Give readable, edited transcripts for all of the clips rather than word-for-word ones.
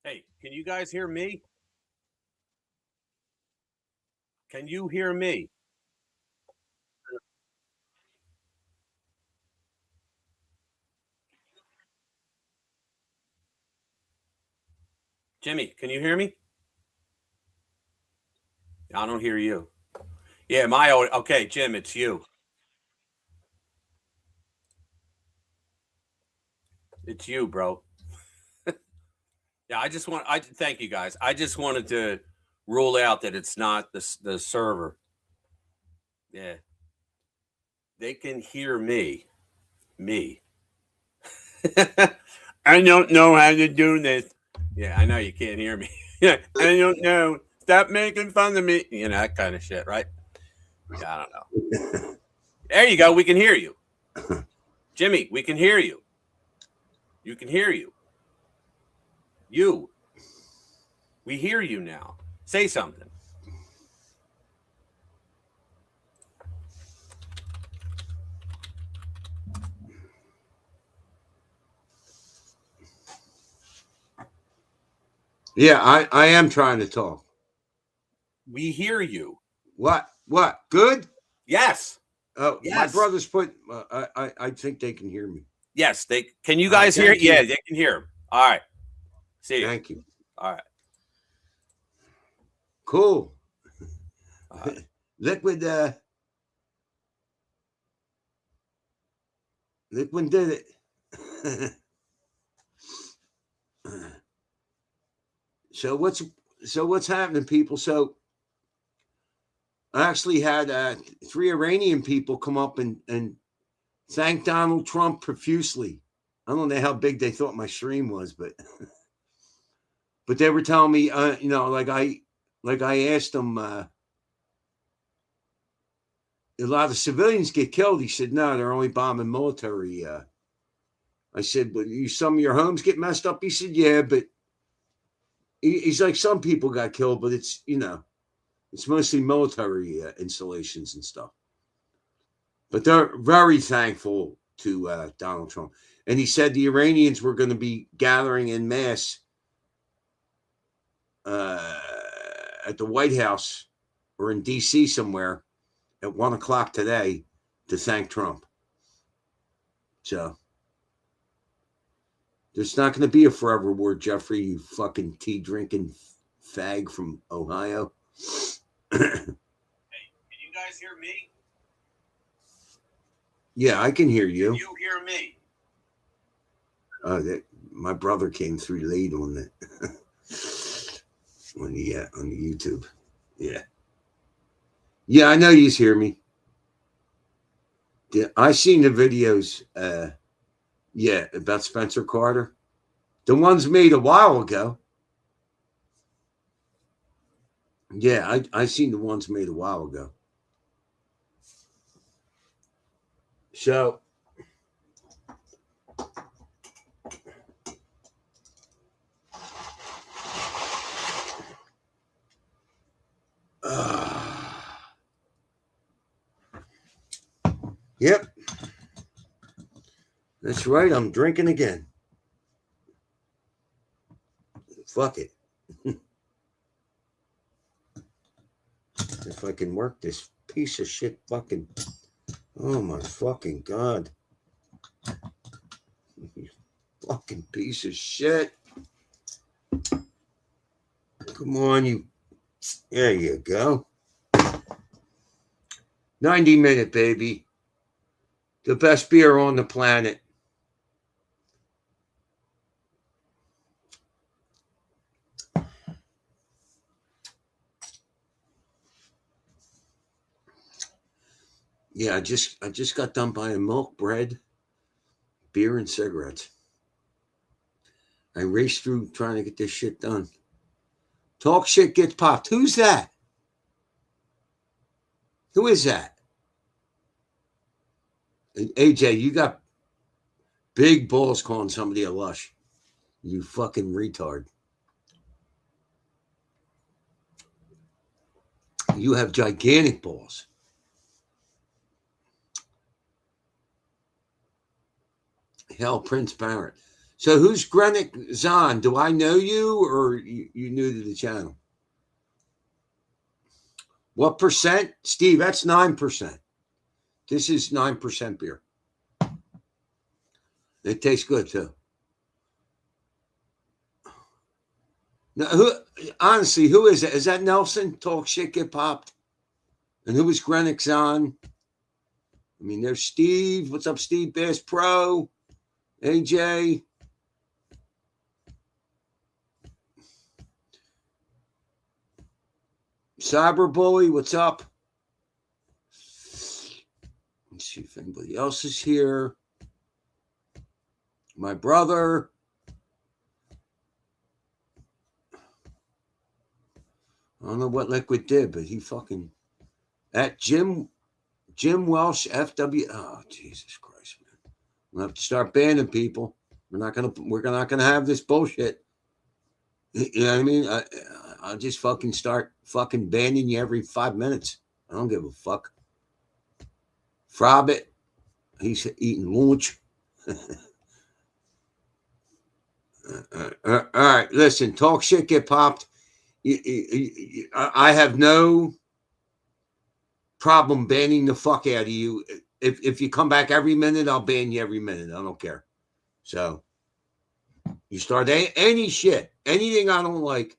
Hey, can you guys hear me? Can you hear me? Jimmy, can you hear me? I don't hear you. Yeah, okay, Jim, it's you. It's you, bro. Yeah, I thank you guys. I just wanted to rule out that it's not the server. Yeah, they can hear me. Me. I don't know how to do this. Yeah, I know you can't hear me. Yeah, I don't know. Stop making fun of me. You know, that kind of shit, right? Yeah, I don't know. There you go. We can hear you. Jimmy, we can hear you. You can hear you. You. We hear you now. Say something. Yeah, I am trying to talk. We hear you. What? What? Good? Yes. Oh, my Yes. brothers put. I think they can hear me. Yes. They can you All right. guys hear? Thank Yeah, you. they can hear him. All right. See you. Thank you. All right. Cool. All right. Liquid. Liquid did it. so what's what's happening, people? So I actually had three Iranian people come up and thank Donald Trump profusely. I don't know how big they thought my stream was, but they were telling me, like I asked them, a lot of civilians get killed. He said, no, they're only bombing military. I said, but some of your homes get messed up. He said, yeah, but he's like, some people got killed, but it's mostly military installations and stuff. But they're very thankful to Donald Trump. And he said the Iranians were going to be gathering in mass uh, at the White House or in D.C. somewhere at 1 o'clock today to thank Trump. So there's not going to be a forever war, Jeffrey, you fucking tea drinking fag from Ohio. Hey, can you guys hear me? Yeah, I can hear you. Can you hear me? My brother came through late on the on the YouTube. Yeah, yeah, I know you hear me. I seen the videos. Yeah, about Spencer Carter, the ones made a while ago. Yeah, I seen the ones made a while ago. So yep, that's right. I'm drinking again. Fuck it. If I can work this piece of shit fucking. Oh my fucking god. You fucking piece of shit. Come on, you. There you go. 90-minute, baby. The best beer on the planet. Yeah, I just got done buying milk, bread, beer, and cigarettes. I raced through trying to get this shit done. Talk shit gets popped. Who's that? Who is that? AJ, you got big balls calling somebody a lush. You fucking retard. You have gigantic balls. Hell, Prince Barrett. So who's Grenick Zahn? Do I know you or you new to the channel? What percent? Steve, that's 9%. This is 9% beer. It tastes good too. Now, honestly, who is it? Is that Nelson? Talk shit, get popped. And who is Grenick Zahn? I mean, there's Steve. What's up, Steve Bass Pro? AJ. Cyberbully, what's up? Let's see if anybody else is here. My brother. I don't know what Liquid did, but he fucking at Jim Welsh FW. Oh, Jesus Christ, man. We'll have to start banning people. We're not gonna have this bullshit. You know what I mean? I'll just fucking start fucking banning you every 5 minutes. I don't give a fuck. Frobit, he's eating lunch. All right, listen, talk shit, get popped. I have no problem banning the fuck out of you. If you come back every minute, I'll ban you every minute. I don't care. So you start any shit, anything I don't like,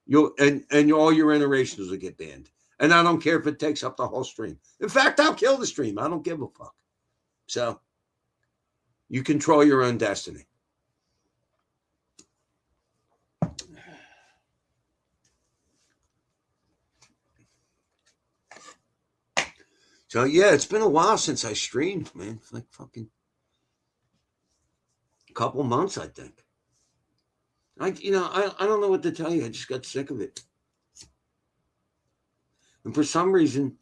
and all your iterations will get banned. And I don't care if it takes up the whole stream. In fact, I'll kill the stream. I don't give a fuck. So you control your own destiny. So yeah, it's been a while since I streamed, man. It's like fucking a couple months, I think. I don't know what to tell you. I just got sick of it. And for some reason,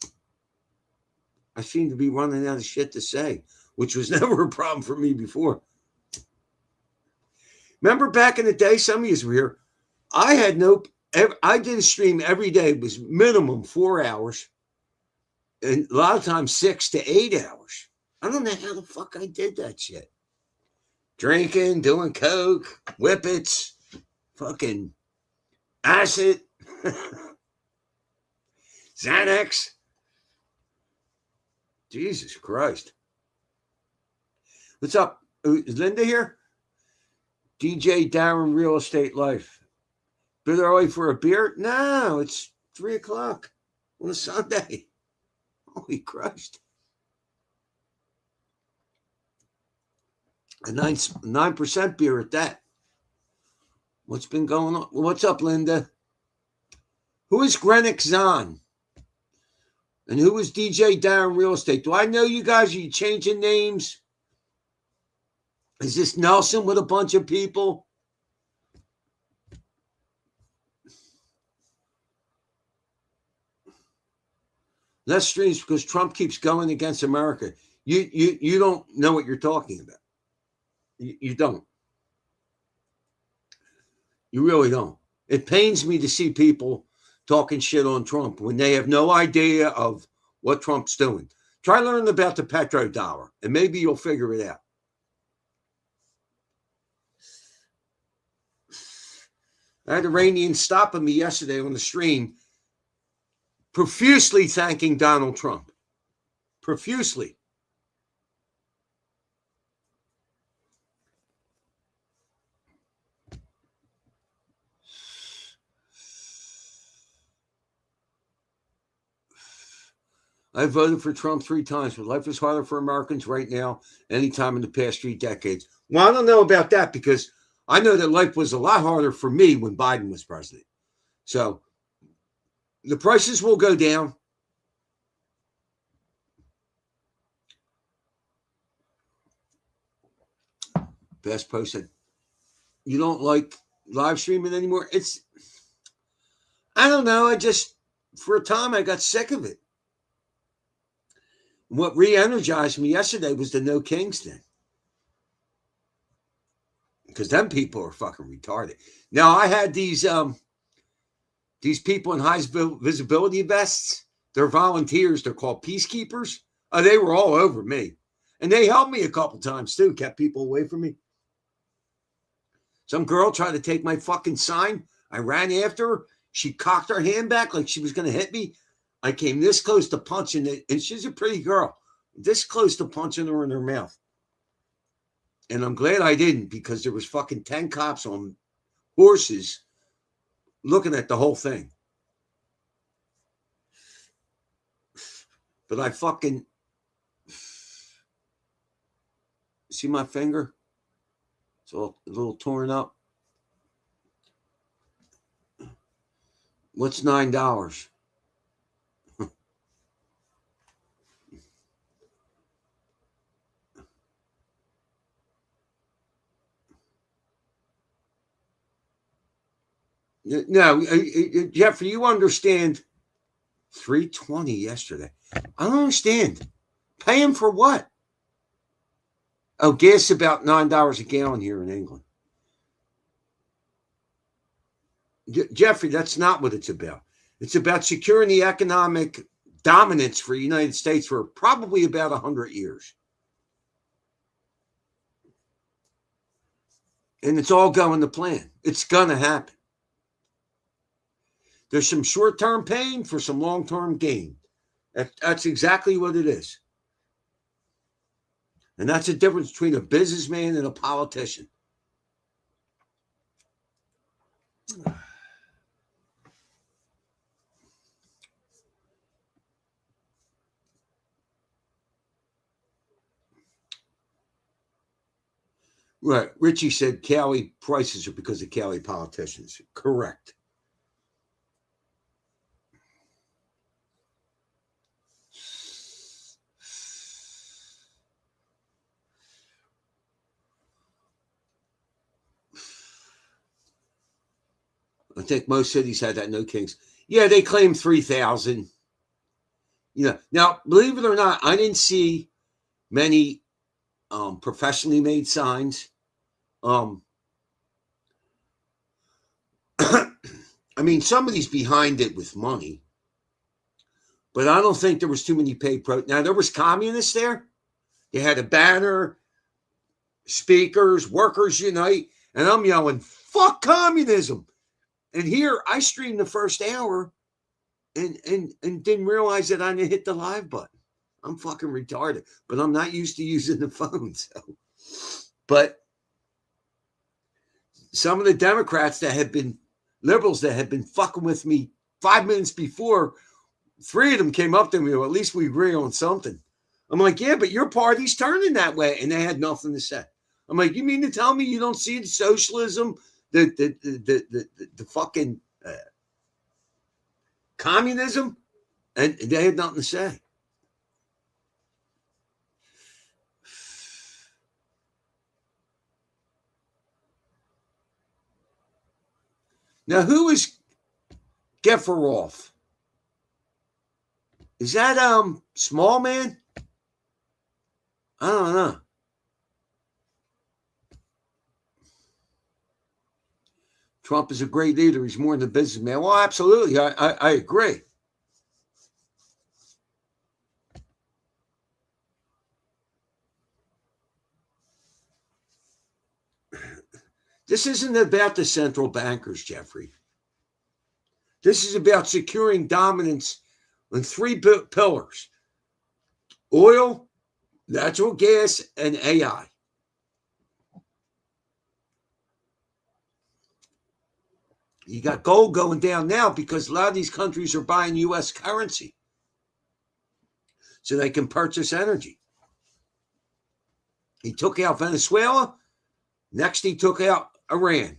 I seem to be running out of shit to say, which was never a problem for me before. Remember back in the day, some of you were here. I did a stream every day. It was minimum 4 hours. And a lot of times 6 to 8 hours. I don't know how the fuck I did that shit. Drinking, doing coke, whippets, fucking acid, Xanax. Jesus Christ. What's up? Is Linda here? DJ Darren Real Estate Life. Bit early for a beer? No, it's 3 o'clock on a Sunday. Holy Christ. A 9% beer at that. What's been going on? What's up, Linda? Who is Grenick Zahn? And who is DJ Darren Real Estate? Do I know you guys? Are you changing names? Is this Nelson with a bunch of people? Less streams because Trump keeps going against America. You don't know what you're talking about. You don't. You really don't. It pains me to see people talking shit on Trump when they have no idea of what Trump's doing. Try learning about the petrodollar, and maybe you'll figure it out. I had Iranians stopping me yesterday on the stream, profusely thanking Donald Trump. Profusely. I voted for Trump 3 times, but life is harder for Americans right now, anytime in the past 3 decades. Well, I don't know about that because I know that life was a lot harder for me when Biden was president. So the prices will go down. Best post said, you don't like live streaming anymore? I don't know. For a time, I got sick of it. What re-energized me yesterday was the No Kings thing. Because them people are fucking retarded. Now, I had these people in high visibility vests. They're volunteers. They're called peacekeepers. They were all over me. And they helped me a couple times, too. Kept people away from me. Some girl tried to take my fucking sign. I ran after her. She cocked her hand back like she was going to hit me. I came this close to punching it, and she's a pretty girl. This close to punching her in her mouth. And I'm glad I didn't, because there was fucking 10 cops on horses looking at the whole thing. But I fucking... See my finger? It's all a little torn up. What's $9? No, Jeffrey, you understand. $3.20 yesterday. I don't understand. Paying for what? Oh, gas about $9 a gallon here in England. Jeffrey, that's not what it's about. It's about securing the economic dominance for the United States for probably about 100 years. And it's all going to plan. It's going to happen. There's some short-term pain for some long-term gain. That's exactly what it is. And that's the difference between a businessman and a politician. Right. Richie said Cali prices are because of Cali politicians. Correct. I think most cities had that, no kings. Yeah, they claim 3,000. Now, believe it or not, I didn't see many professionally made signs. I mean, somebody's behind it with money, but I don't think there was too many paid pro. Now, there was communists there. They had a banner, speakers, workers unite, and I'm yelling, fuck communism. And here I streamed the first hour and didn't realize that I didn't hit the live button. I'm fucking retarded, but I'm not used to using the phone. So, but some of the Democrats that had been liberals that had been fucking with me 5 minutes before, 3 of them came up to me, well, at least we agree on something. I'm like, yeah, but your party's turning that way. And they had nothing to say. I'm like, you mean to tell me you don't see the socialism, the fucking communism? And they had nothing to say. Now, who is Gefferoff? Is that small man? I don't know. Trump is a great leader. He's more than a businessman. Well, absolutely. I agree. This isn't about the central bankers, Jeffrey. This is about securing dominance on 3 pillars: oil, natural gas, and AI. You got gold going down now because a lot of these countries are buying U.S. currency so they can purchase energy. He took out Venezuela. Next, he took out Iran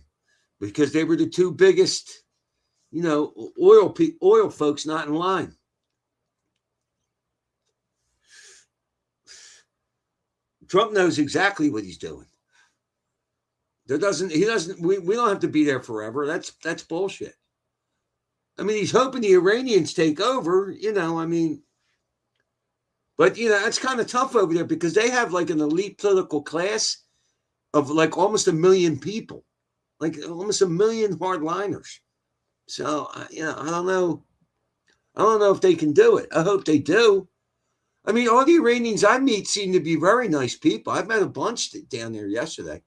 because they were the 2 biggest, oil folks not in line. Trump knows exactly what he's doing. We don't have to be there forever. That's bullshit. I mean, he's hoping the Iranians take over, but that's kind of tough over there because they have like an elite political class of like almost 1 million people, like almost 1 million hardliners. So, I don't know. I don't know if they can do it. I hope they do. I mean, all the Iranians I meet seem to be very nice people. I've met a bunch down there yesterday.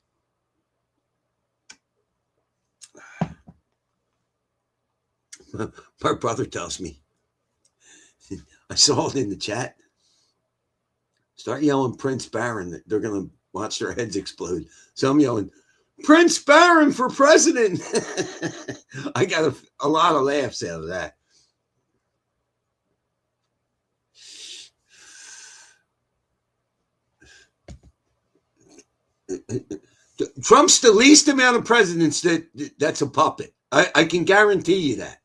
My brother tells me. I saw it in the chat. Start yelling Prince Barron. They're going to watch their heads explode. So I'm yelling, Prince Barron for president. I got a lot of laughs out of that. Trump's the least amount of presidents that's a puppet. I can guarantee you that.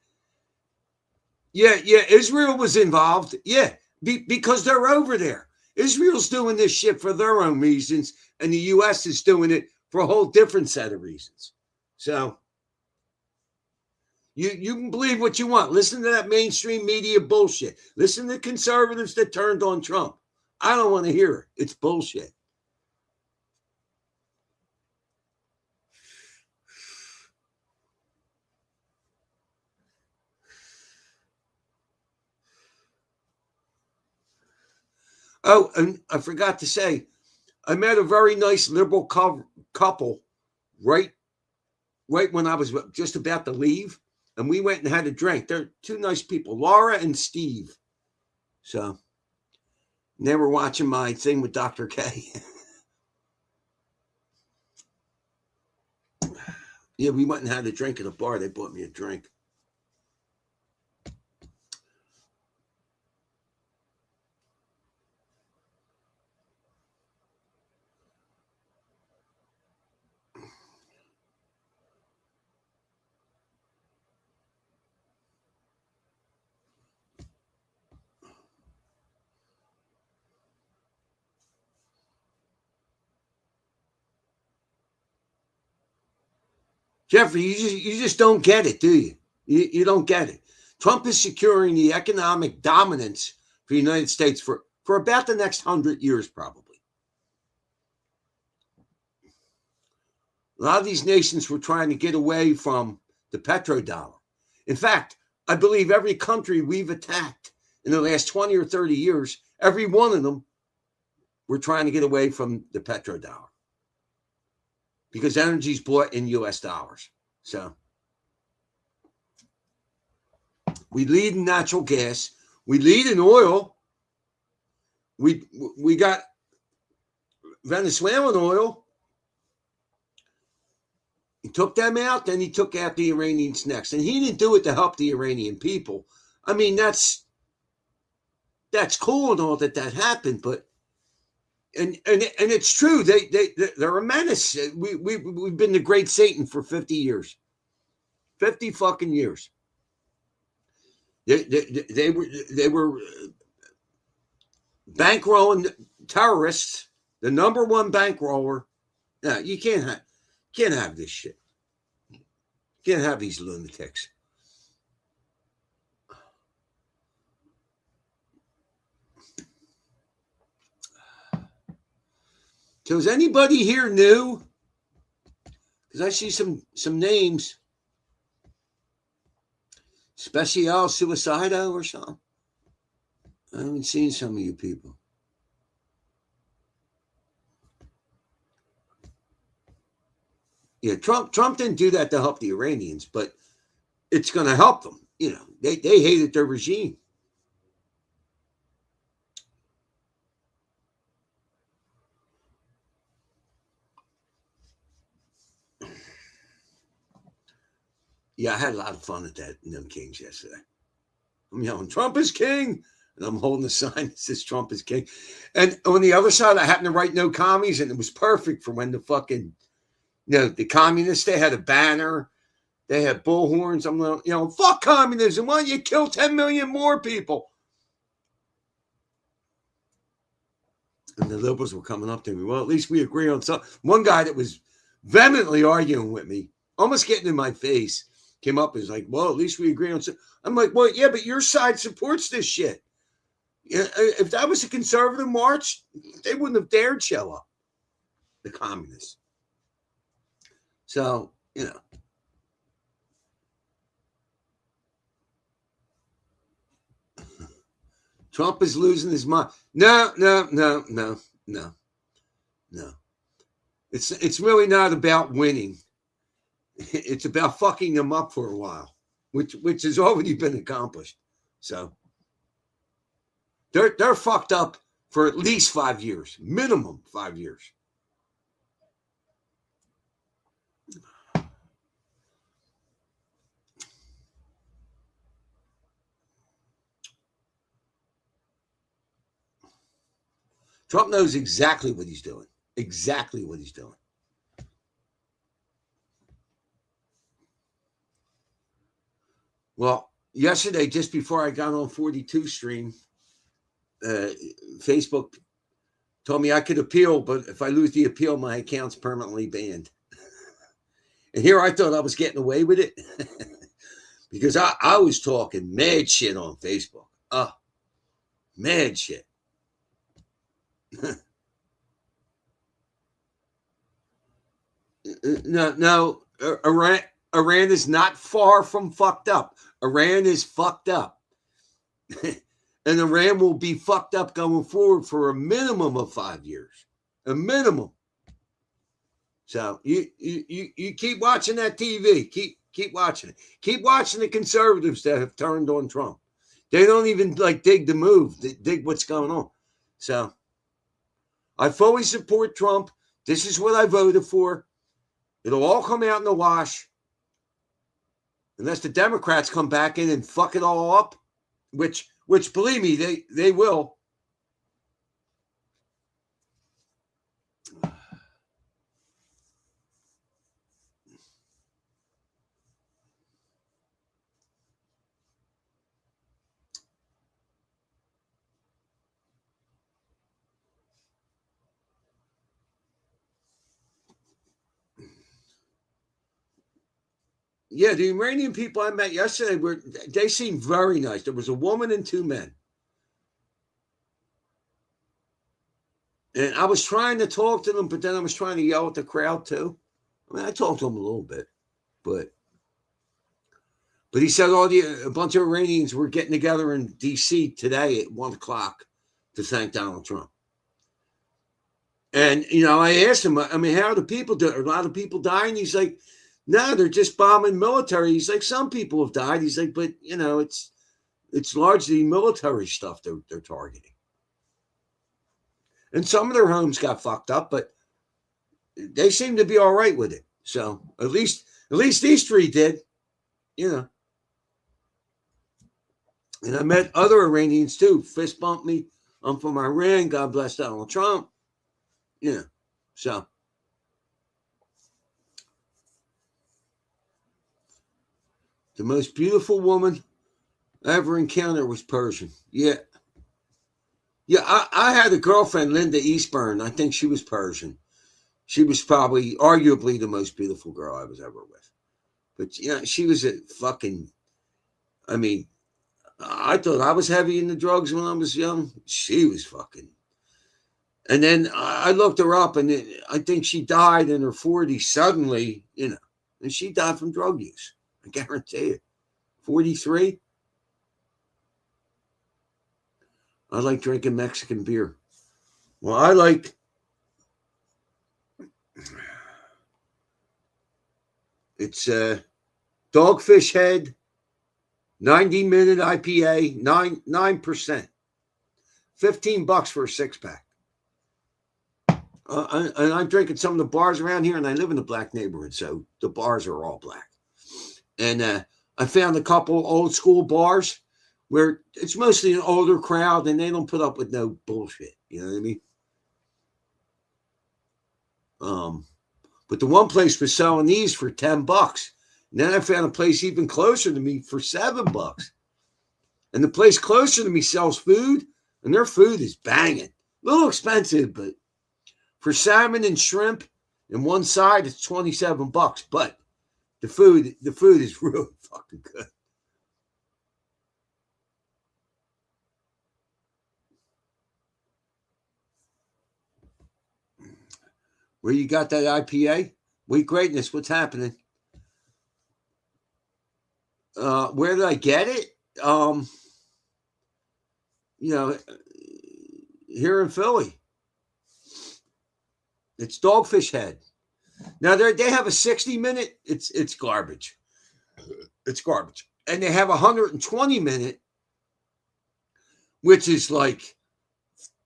Yeah, Israel was involved. Yeah, because they're over there. Israel's doing this shit for their own reasons, and the U.S. is doing it for a whole different set of reasons. So you can believe what you want. Listen to that mainstream media bullshit. Listen to conservatives that turned on Trump. I don't want to hear it. It's bullshit. Oh, and I forgot to say, I met a very nice liberal couple right when I was just about to leave, and we went and had a drink. They're two nice people, Laura and Steve. So they were watching my thing with Dr. K. Yeah, we went and had a drink at a bar. They bought me a drink. Jeffrey, you just don't get it, do you? You don't get it. Trump is securing the economic dominance for the United States for about the next 100 years, probably. A lot of these nations were trying to get away from the petrodollar. In fact, I believe every country we've attacked in the last 20 or 30 years, every one of them were trying to get away from the petrodollar because energy is bought in US dollars. So we lead in natural gas. We lead in oil. We got Venezuelan oil. He took them out, then he took out the Iranians next. And he didn't do it to help the Iranian people. I mean, that's cool and all that happened, but and it's true. They're a menace. We've been the great Satan for 50 years. 50 fucking years. They were bankrolling terrorists, the number one bankroller. No, you can't have this shit. You can't have these lunatics. So is anybody here new? Because I see some names. Special Suicido or something. I haven't seen some of you people. Yeah, Trump didn't do that to help the Iranians, but it's going to help them. You know, they hated their regime. Yeah, I had a lot of fun at that in them Kings yesterday. I'm yelling, Trump is king. And I'm holding a sign that says Trump is king. And on the other side, I happened to write no commies, and it was perfect for when the fucking, the communists, they had a banner. They had bullhorns. I'm like, fuck communism. Why don't you kill 10 million more people? And the liberals were coming up to me. Well, at least we agree on something. One guy that was vehemently arguing with me, almost getting in my face, came up and was like, well, at least we agree on something. I'm like, well, yeah, but your side supports this shit. If that was a conservative march, they wouldn't have dared show up, the communists. So, Trump is losing his mind. No. It's really not about winning. It's about fucking them up for a while. which has already been accomplished. So they're fucked up for at least 5 years, minimum 5 years. Trump knows exactly what he's doing. Exactly what he's doing. Well, yesterday, just before I got on 42 stream, Facebook told me I could appeal, but if I lose the appeal, my account's permanently banned. And here I thought I was getting away with it because I was talking mad shit on Facebook. Mad shit. No, Iran is not far from fucked up. Iran is fucked up. And Iran will be fucked up going forward for a minimum of 5 years. A minimum. So you keep watching that TV. Keep watching it. Keep watching the conservatives that have turned on Trump. They don't even dig the move. They dig what's going on. So I fully support Trump. This is what I voted for. It'll all come out in the wash. Unless the Democrats come back in and fuck it all up, which believe me, they will. Yeah, the Iranian people I met yesterday they seemed very nice. There was a woman and 2 men. And I was trying to talk to them, but then I was trying to yell at the crowd too. I mean, I talked to them a little bit, but he said a bunch of Iranians were getting together in D.C. today at 1:00 to thank Donald Trump. And I asked him, I mean, how do people do? Are a lot of people dying? He's like, no, they're just bombing military. He's like, some people have died. He's like, but it's largely military stuff they're targeting. And some of their homes got fucked up, but they seem to be all right with it. So at least these 3 did, And I met other Iranians too. Fist bumped me. I'm from Iran. God bless Donald Trump. So the most beautiful woman I ever encountered was Persian. Yeah. I had a girlfriend, Linda Eastburn. I think she was Persian. She was probably, arguably, the most beautiful girl I was ever with. But she was a fucking. I mean, I thought I was heavy in the drugs when I was young. She was fucking. And then I looked her up, and I think she died in her 40s suddenly, and she died from drug use. I guarantee it. 43. I like drinking Mexican beer. Well, I like. It's Dogfish Head, 90-minute IPA, 9%. $15 for a 6-pack. And I'm drinking some of the bars around here, and I live in a black neighborhood, so the bars are all black. And I found a couple old school bars where it's mostly an older crowd, and they don't put up with no bullshit. You know what I mean? But the one place was selling these for $10. And then I found a place even closer to me for $7. And the place closer to me sells food, and their food is banging. A little expensive, but for salmon and shrimp and one side, it's $27. But the food is really fucking good. Where you got that IPA? Wheat Greatness, what's happening? Where did I get it? Here in Philly. It's Dogfish Head. Now they have a 60-minute. It's garbage. It's garbage. and they have 120-minute, which is like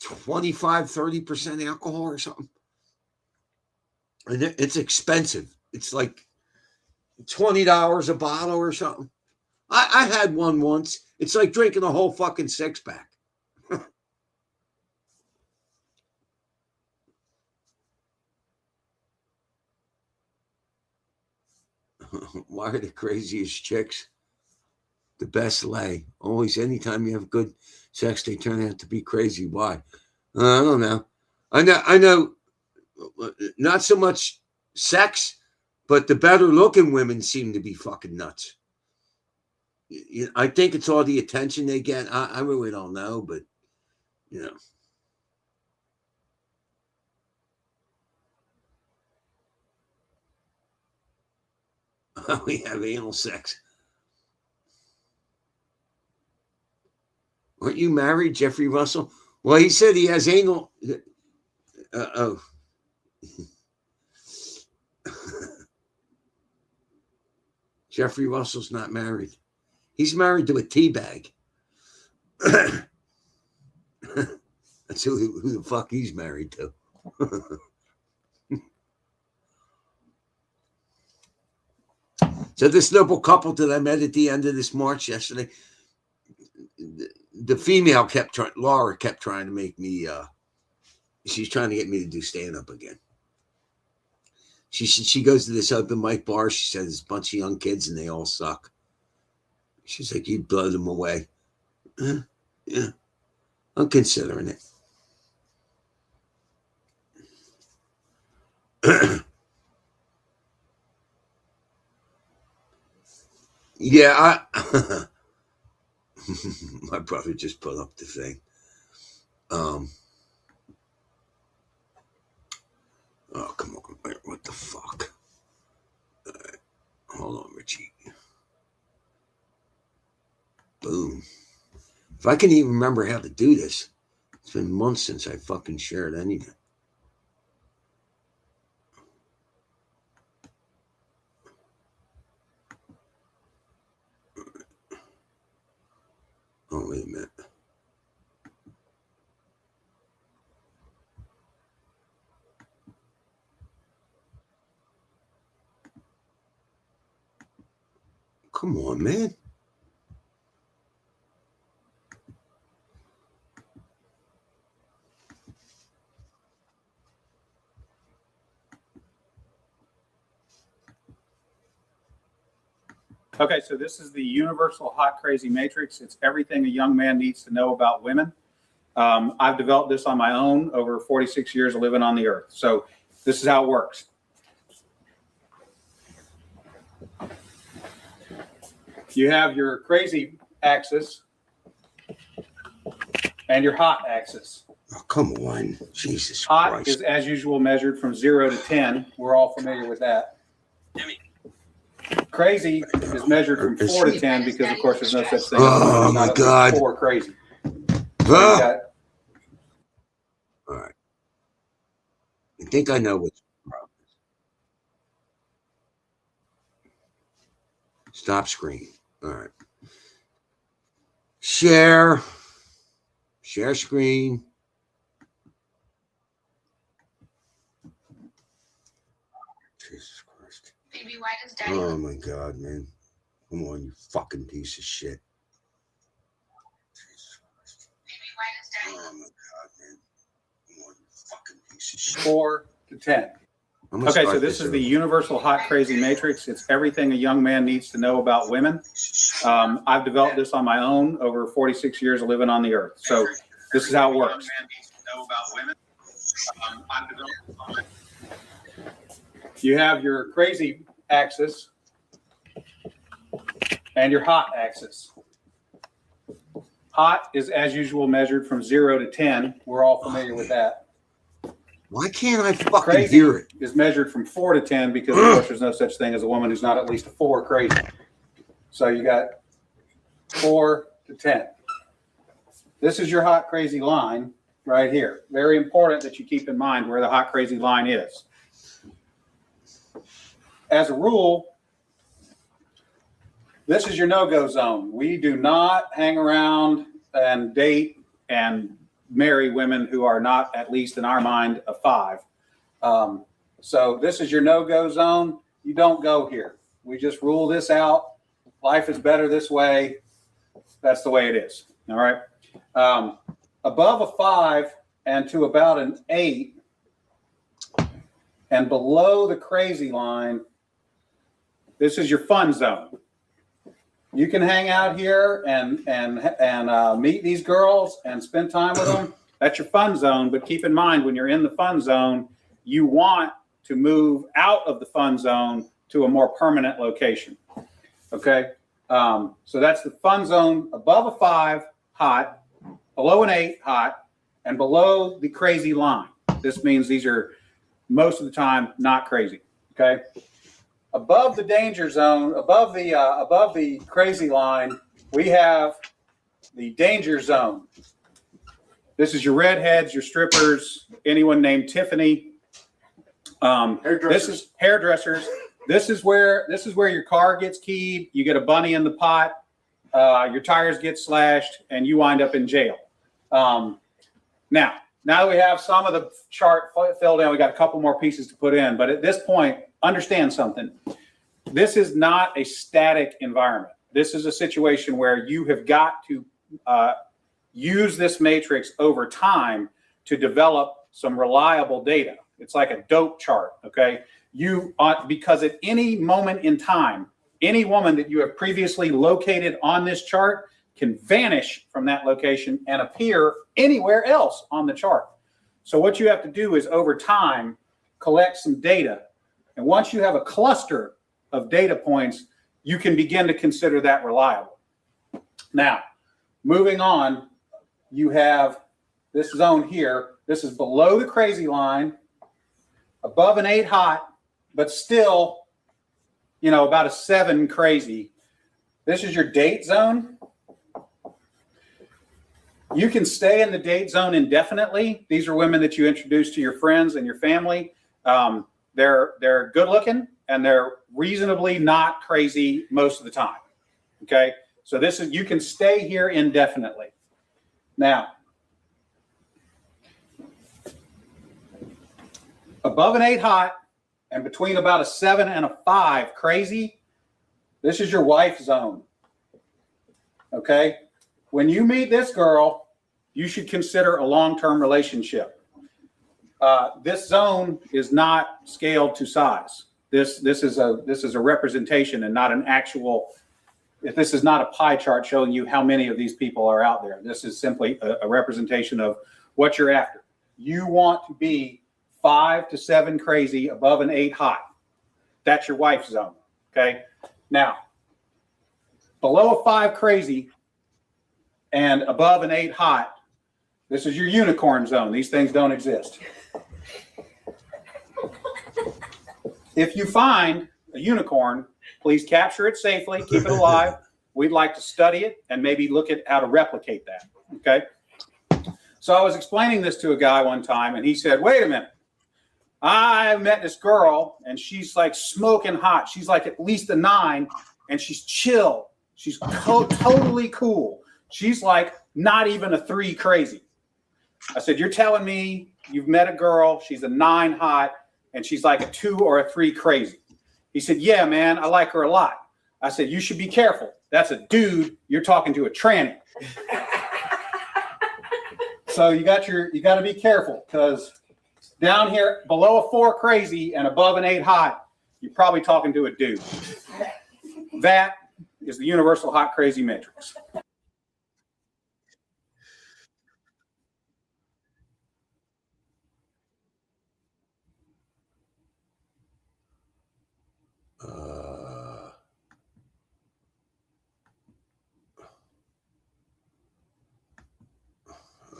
25-30% alcohol or something. And it's expensive. It's like $20 a bottle or something. I had one once. It's like drinking a whole fucking six-pack. Why are the craziest chicks the best lay? Always, anytime you have good sex, they turn out to be crazy. Why? I don't know. I know. Not so much sex, but the better looking women seem to be fucking nuts. I think it's all the attention they get. I really don't know, but you know, we have anal sex. Aren't you married, Jeffrey Russell? Well, he said he has anal. Oh. Jeffrey Russell's not married. He's married to a teabag. That's who the fuck he's married to. So this noble couple that I met at the end of this March yesterday, the female Laura kept trying to make me, she's trying to get me to do stand-up again. She goes to this open mic bar. She says there's a bunch of young kids and they all suck. She's like, you'd blow them away. Yeah, I'm considering it. Yeah, my brother just put up the thing. Oh, come on. Wait, what the fuck? Hold on, Richie. Boom. If I can even remember how to do this, it's been months since I fucking shared anything. Oh, wait a minute. Come on, man. Okay, so this is the universal hot crazy matrix. It's everything a young man needs to know about women. I've developed this on my own over 46 years of living on the earth. So this is how it works. You have your crazy axis and your hot axis. Oh, come on. Jesus Hot Christ. is, as usual, measured from 0 to 10. We're all familiar with that. Crazy is measured from 4 to 10 because, of course, there's no such thing as oh my God. 4 crazy. So all right. I think I know what's the problem. Stop screen. All right. Share screen. Jesus Christ. Baby, why does Daddy? Oh my God, man. Come on, you fucking piece of shit. Jesus Christ. Baby, why does Daddy? Oh my God, man. Come on, you fucking piece of shit. 4 to 10. Okay, so this is the universal hot crazy matrix. It's everything a young man needs to know about women. I've developed this on my own over 46 years of living on the earth. So this is how it works. You have your crazy axis and your hot axis. Hot is, as usual, measured from 0 to 10. We're all familiar with that. Why can't I fucking crazy hear it? Is measured from 4 to 10 because, of course, there's no such thing as a woman who's not at least a 4 crazy. So you got 4 to 10. This is your hot crazy line right here. Very important that you keep in mind where the hot crazy line is. As a rule, This is your no-go zone. We do not hang around and date and marry women who are not, at least in our mind, a 5. So this is your no-go zone. You don't go here. We just rule this out. Life is better this way. That's the way it is. All right. Above a 5 and to about an 8 and below the crazy line, this is your fun zone. You can hang out here and meet these girls and spend time with them. That's your fun zone. But keep in mind, when you're in the fun zone, you want to move out of the fun zone to a more permanent location. Okay. So that's the fun zone. Above a 5, hot. Below an 8, hot. And below the crazy line. This means these are most of the time not crazy. Okay. Above the danger zone, above the crazy line, we have the danger zone. This is your redheads, your strippers, anyone named Tiffany. This is hairdressers. This is where your car gets keyed. You get a bunny in the pot. Your tires get slashed, and you wind up in jail. Now that we have some of the chart filled in, we got a couple more pieces to put in. But at this point, understand something. This is not a static environment. This is a situation where you have got to use this matrix over time to develop some reliable data. It's like a dope chart, okay? Because at any moment in time, any woman that you have previously located on this chart can vanish from that location and appear anywhere else on the chart. So what you have to do is over time, collect some data. And once you have a cluster of data points, you can begin to consider that reliable. Now, moving on, you have this zone here. This is below the crazy line, above an 8 hot, but still, about a 7 crazy. This is your date zone. You can stay in the date zone indefinitely. These are women that you introduce to your friends and your family. They're good looking and they're reasonably not crazy most of the time. Okay, so you can stay here indefinitely. Now, above an 8 hot and between about a 7 and a 5 crazy, this is your wife zone. Okay, when you meet this girl, you should consider a long-term relationship. This zone is not scaled to size. This is a representation and not an actual. This is not a pie chart showing you how many of these people are out there. This is simply a representation of what you're after. You want to be 5 to 7 crazy, above an 8 hot. That's your wife zone. Okay. Now, below a 5 crazy and above an 8 hot, this is your unicorn zone. These things don't exist. If you find a unicorn, please capture it safely, keep it alive. We'd like to study it and maybe look at how to replicate that. Okay. So I was explaining this to a guy one time and he said, wait a minute. I met this girl and she's like smoking hot. She's like at least a 9 and she's chill. She's totally cool. She's like not even a 3 crazy. I said, you're telling me you've met a girl, she's a 9 hot, and she's like a 2 or a 3 crazy. He said, yeah, man, I like her a lot. I said, you should be careful. That's a dude. You're talking to a tranny. So you got to be careful because down here below a 4 crazy and above an 8 hot, you're probably talking to a dude. That is the universal hot crazy matrix.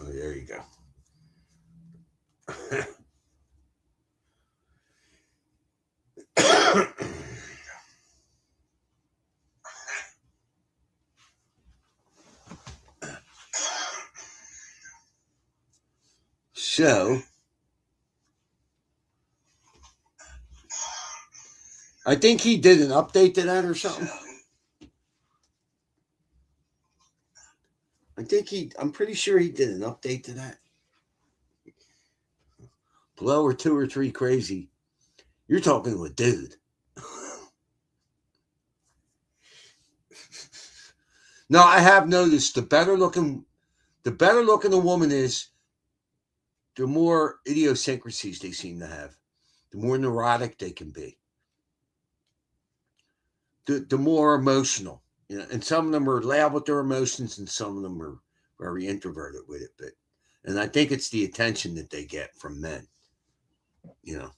There you go. So, I think he did an update to that or something. I'm pretty sure he did an update to that. Blow or 2 or 3 crazy. You're talking to a dude. No, I have noticed the better looking a woman is, the more idiosyncrasies they seem to have, the more neurotic they can be, the more emotional. You know, and some of them are loud with their emotions, and some of them are very introverted with it. And I think it's the attention that they get from men. You know.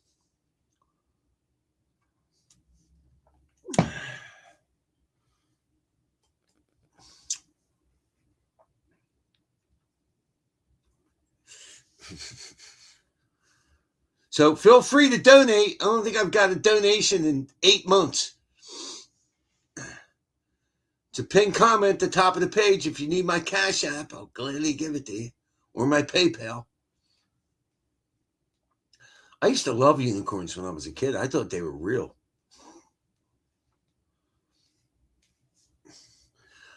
So feel free to donate. I don't think I've got a donation in 8 months. It's a pinned comment at the top of the page. If you need my Cash App, I'll gladly give it to you. Or my PayPal. I used to love unicorns when I was a kid. I thought they were real.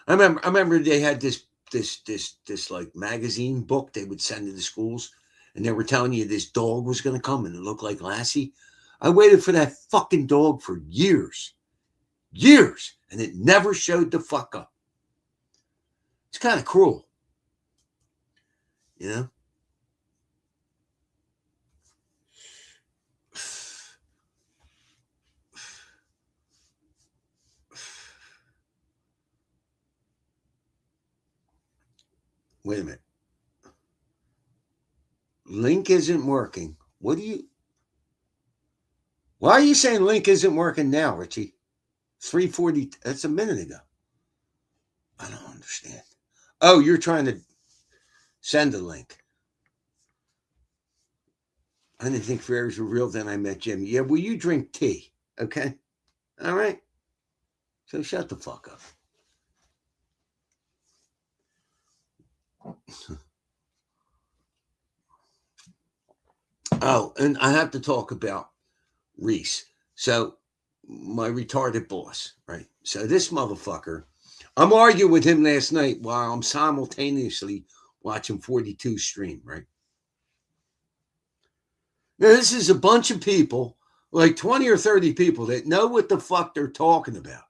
I remember they had this like magazine book they would send to the schools, and they were telling you this dog was going to come and it looked like Lassie. I waited for that fucking dog for years, and it never showed the fuck up. It's kind of cruel, you know. Wait a minute. Link isn't working. Why are you saying link isn't working now, Richie? 3:40. That's a minute ago. I don't understand. Oh, you're trying to send a link. I didn't think fairies were real. Then I met Jim. Yeah, well, you drink tea, okay? All right. So shut the fuck up. Oh, and I have to talk about Reese. So my retarded boss, right? So this motherfucker, I'm arguing with him last night while I'm simultaneously watching 42 stream, right? Now, this is a bunch of people, like 20 or 30 people that know what the fuck they're talking about,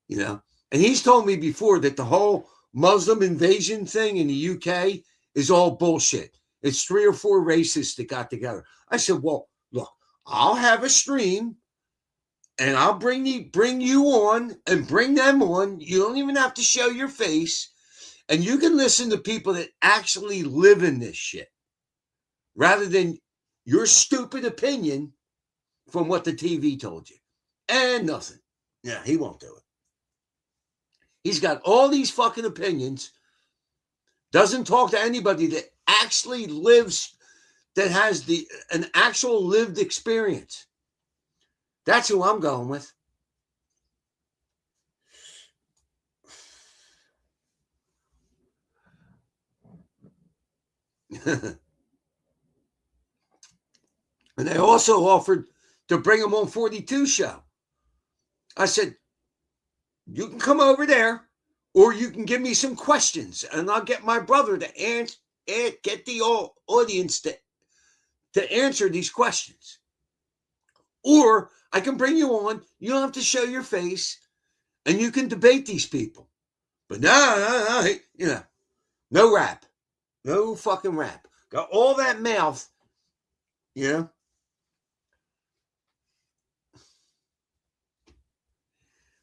you know? And he's told me before that the whole Muslim invasion thing in the UK is all bullshit. It's 3 or 4 racists that got together. I said, well, look, I'll have a stream and I'll bring you on and bring them on. You don't even have to show your face. And you can listen to people that actually live in this shit rather than your stupid opinion from what the TV told you. And nothing. Yeah, he won't do it. He's got all these fucking opinions, doesn't talk to anybody that actually lives, that has an actual lived experience. That's who I'm going with. And they also offered to bring him on 42 show. I said, you can come over there, or you can give me some questions, and I'll get my brother to get the audience to answer these questions. Or I can bring you on. You don't have to show your face, and you can debate these people. But no, you know, no rap. No fucking rap. Got all that mouth, you know.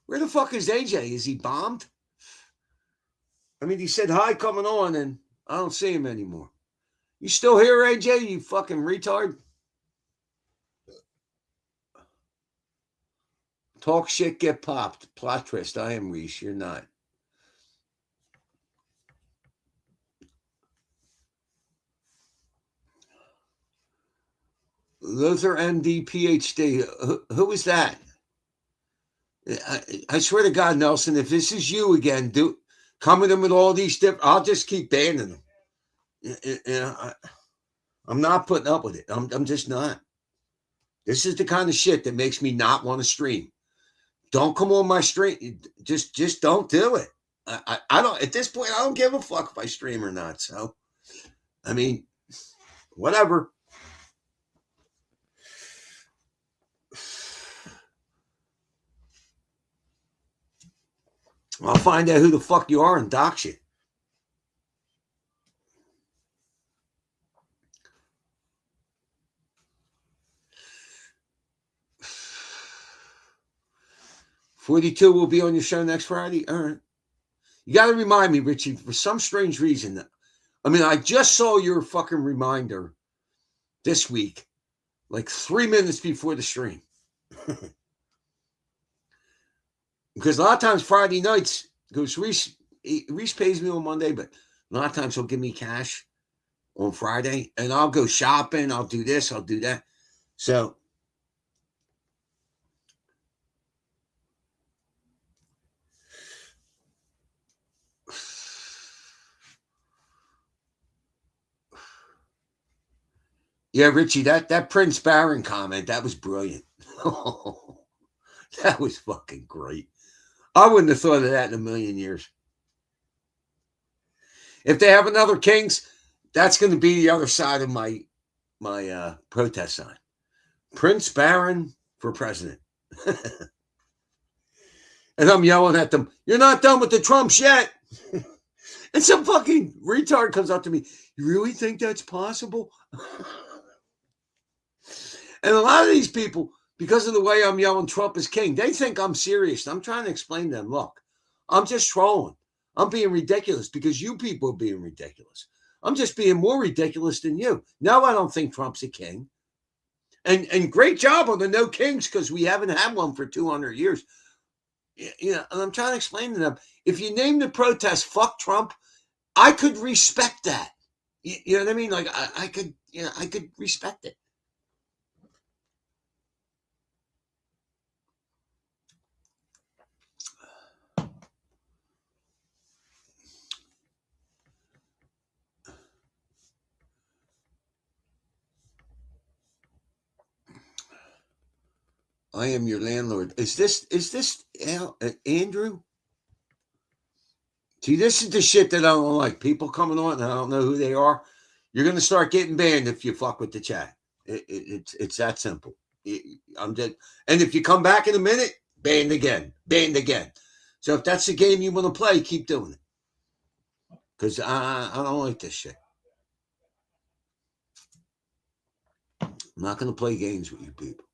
Where the fuck is AJ? Is he bombed? I mean, he said hi coming on, and I don't see him anymore. You still here, AJ? You fucking retard? Talk shit, get popped. Plot twist. I am Reese. You're not. Luther, MD, PhD. Who is that? I swear to God, Nelson, if this is you again, coming in with all these different, I'll just keep banning them. I'm not putting up with it. I'm just not. This is the kind of shit that makes me not want to stream. Don't come on my stream. Just don't do it. I don't, at this point, I don't give a fuck if I stream or not. So, I mean, whatever. I'll find out who the fuck you are and dox you. $42 will be on your show next Friday. All right. You got to remind me, Richie, for some strange reason. I mean, I just saw your fucking reminder this week, like 3 minutes before the stream. Because a lot of times Friday nights, because Reese pays me on Monday, but a lot of times he'll give me cash on Friday, and I'll go shopping. I'll do this. I'll do that. So, yeah, Richie, that Prince Baron comment, that was brilliant. That was fucking great. I wouldn't have thought of that in a million years. If they have another Kings, that's going to be the other side of my protest sign. Prince Baron for president. And I'm yelling at them, you're not done with the Trumps yet. And some fucking retard comes up to me, you really think that's possible? And a lot of these people, because of the way I'm yelling Trump is king, they think I'm serious. I'm trying to explain to them, look, I'm just trolling. I'm being ridiculous because you people are being ridiculous. I'm just being more ridiculous than you. No, I don't think Trump's a king. And great job on the no kings, because we haven't had one for 200 years. You know, and I'm trying to explain to them, if you name the protest fuck Trump, I could respect that. You know what I mean? Like I could respect it. I am your landlord. Is this Andrew? See, this is the shit that I don't like. People coming on and I don't know who they are. You're going to start getting banned if you fuck with the chat. It's that simple. I'm dead. And if you come back in a minute, banned again. So if that's the game you want to play, keep doing it. Because I don't like this shit. I'm not going to play games with you people.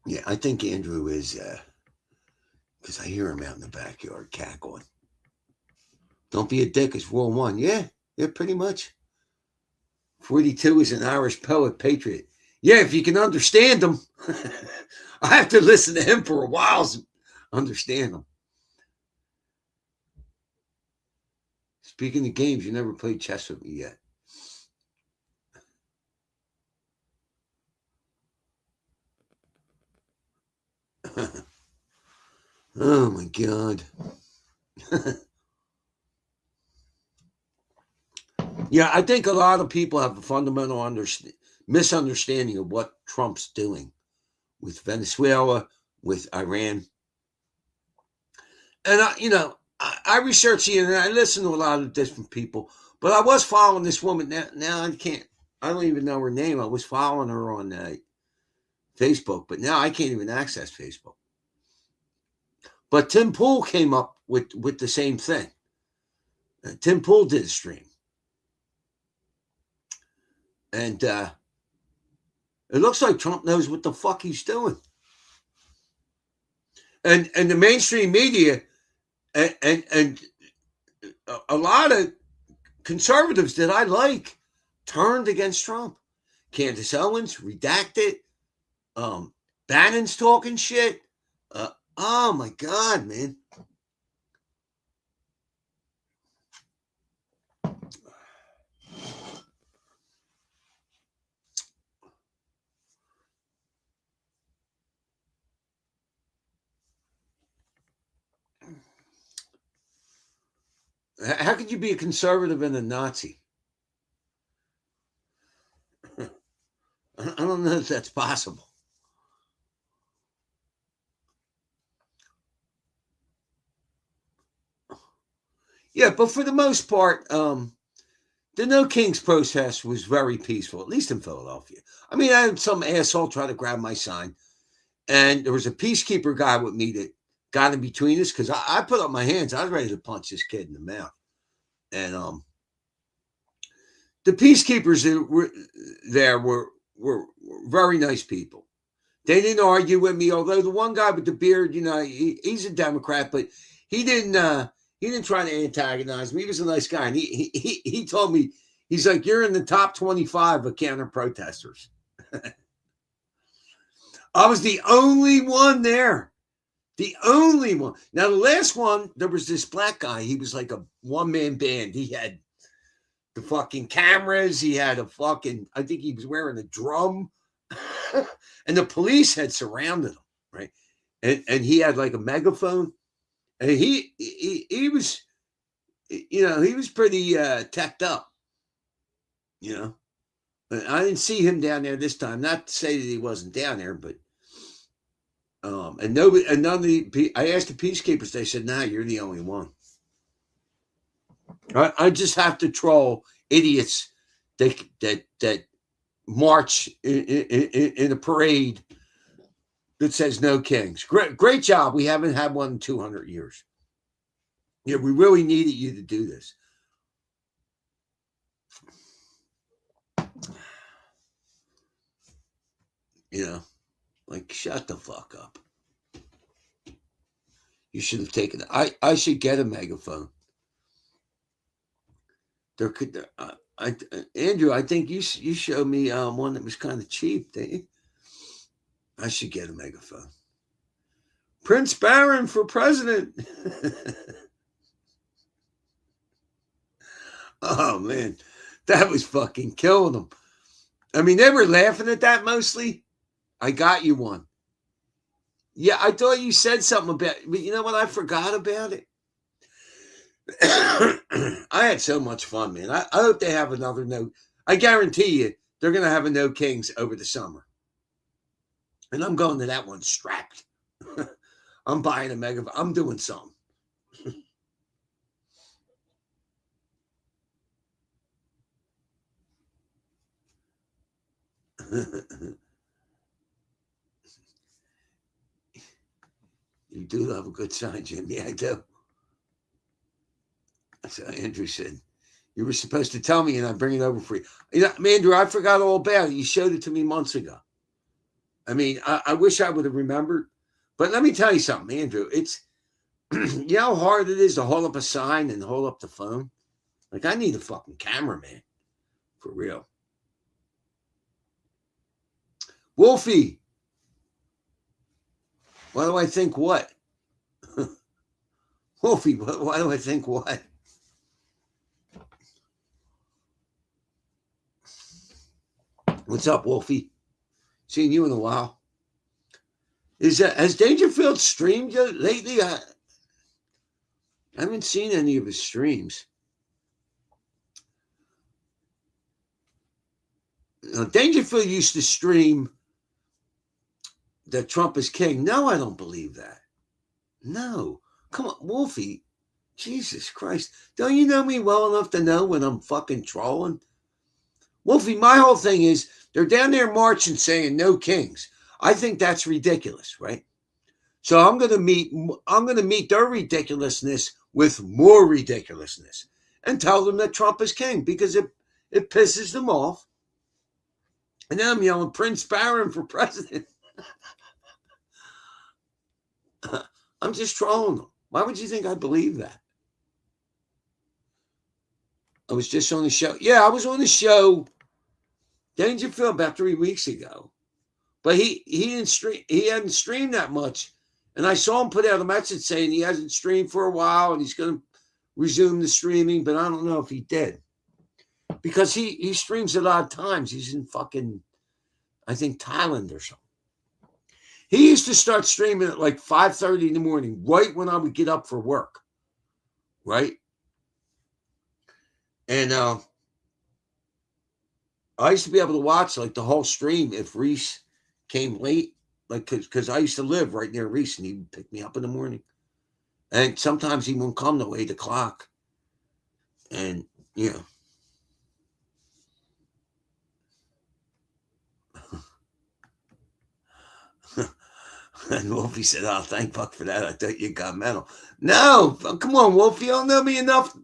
Yeah, I think Andrew is, because I hear him out in the backyard cackling. Don't be a dick, it's World 1. Yeah, pretty much. 42 is an Irish poet patriot. Yeah, if you can understand him. I have to listen to him for a while to understand him. Speaking of games, you never played chess with me yet. Oh my God. Yeah, I think a lot of people have a fundamental misunderstanding of what Trump's doing with Venezuela, with Iran. And I research the internet. I listen to a lot of different people, but I was following this woman. Now I can't. I don't even know her name. I was following her on Facebook, but now I can't even access Facebook. But Tim Pool came up with the same thing. Tim Pool did a stream, and it looks like Trump knows what the fuck he's doing. And the mainstream media and a lot of conservatives that I like turned against Trump. Candace Owens, redacted. Bannon's talking shit. Oh my God, man. How could you be a conservative and a Nazi? know if that's possible. Yeah, but for the most part, the No Kings protest was very peaceful, at least in Philadelphia. I mean, I had some asshole try to grab my sign, and there was a peacekeeper guy with me that got in between us because I put up my hands. I was ready to punch this kid in the mouth. And the peacekeepers that were there were very nice people. They didn't argue with me, although the one guy with the beard, he's a Democrat, but he didn't try to antagonize me. He was a nice guy, and he told me, he's like, you're in the top 25 of counter protesters. I was the only one there. The only one. Now, the last one, there was this black guy. He was like a one-man band. He had the fucking cameras. He had I think he was wearing a drum. And the police had surrounded him, right? And he had like a megaphone. And he was, he was pretty teched up, But I didn't see him down there this time. Not to say that he wasn't down there, but and none of the, I asked the peacekeepers, they said, nah, you're the only one. I just have to troll idiots that march in a parade that says no kings. Great job. We haven't had one in 200 years. Yeah, we really needed you to do this. Like, shut the fuck up. You should have taken it. I should get a megaphone. There could, Andrew, I think you showed me one that was kind of cheap, didn't you? I should get a megaphone. Prince Barron for president. Oh, man. That was fucking killing them. I mean, they were laughing at that mostly. I got you one. Yeah, I thought you said something about it, but you know what? I forgot about it. I had so much fun, man. I hope they have another no. I guarantee you they're going to have a No Kings over the summer. And I'm going to that one strapped. I'm buying a megaphone. I'm doing something. You do have a good sign, Jim. Yeah, I do. So Andrew said, you were supposed to tell me and I'd bring it over for you. Andrew, I forgot all about it. You showed it to me months ago. I mean, I wish I would have remembered. But let me tell you something, Andrew. It's, you know how hard it is to hold up a sign and hold up the phone? Like, I need a fucking camera, man. For real. Wolfie. Why do I think what? Wolfie, why do I think what? What's up, Wolfie? Seen you in a while. Has Dangerfield streamed lately? I haven't seen any of his streams. Dangerfield used to stream that Trump is king. No, I don't believe that. No. Come on, Wolfie. Jesus Christ. Don't you know me well enough to know when I'm fucking trolling? Wolfie, my whole thing is they're down there marching saying no kings. I think that's ridiculous, right? So I'm going to meet their ridiculousness with more ridiculousness and tell them that Trump is king because it pisses them off. And then I'm yelling Prince Barron for president. I'm just trolling them. Why would you think I believe that? I was just on the show. Yeah, I was on the show Dangerfield about 3 weeks ago. But he didn't stream. He hadn't streamed that much. And I saw him put out a message saying he hasn't streamed for a while and he's going to resume the streaming. But I don't know if he did. Because he streams at odd times. He's in fucking, I think, Thailand or something. He used to start streaming at like 5:30 in the morning, right when I would get up for work. Right? And I used to be able to watch like the whole stream if Reese came late, like because I used to live right near Reese, and he'd pick me up in the morning. And sometimes he won't come till 8 o'clock. And you know. And Wolfie said, "Oh, thank fuck for that. I thought you got mental." No, come on, Wolfie. You don't know me enough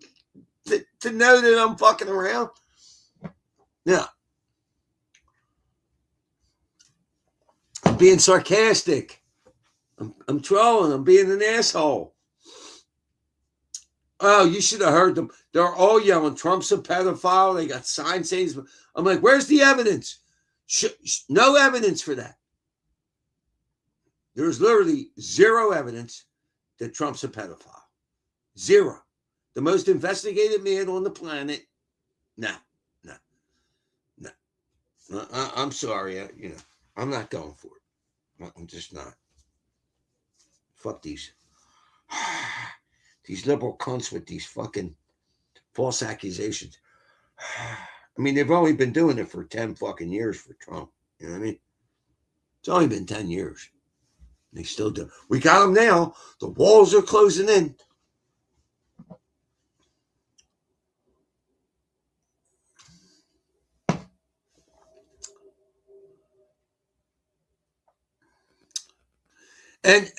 to know that I'm fucking around. Yeah. I'm being sarcastic. I'm trolling. I'm being an asshole. Oh, you should have heard them. They're all yelling, "Trump's a pedophile." They got signs saying, I'm like, where's the evidence? No evidence for that. There's literally zero evidence that Trump's a pedophile. Zero. The most investigated man on the planet. No. I'm sorry. I'm not going for it. I'm just not. Fuck these liberal cunts with these fucking false accusations. I mean, they've only been doing it for 10 fucking years for Trump. You know what I mean? It's only been 10 years. They still do. We got them now. The walls are closing in. And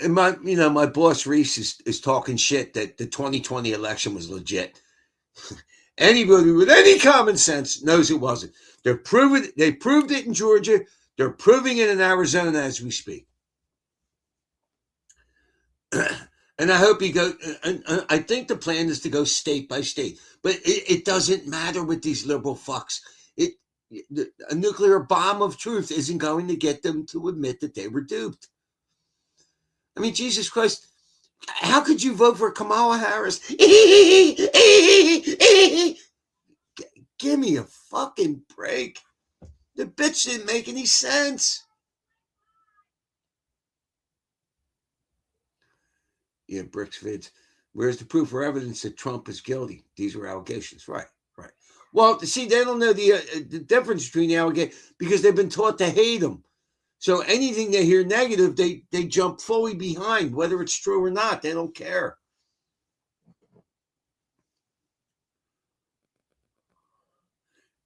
my boss Reese is talking shit that the 2020 election was legit. Anybody with any common sense knows it wasn't. They proved it in Georgia. They're proving it in Arizona as we speak. And I hope you go. And I think the plan is to go state by state, but it doesn't matter with these liberal fucks. A nuclear bomb of truth isn't going to get them to admit that they were duped. I mean, Jesus Christ, how could you vote for Kamala Harris? Give me a fucking break. The bitch didn't make any sense. Yeah, Bricks Vids. Where's the proof or evidence that Trump is guilty? These are allegations. Right. Well, see, they don't know the difference between the allegations because they've been taught to hate him. So anything they hear negative, they jump fully behind, whether it's true or not. They don't care.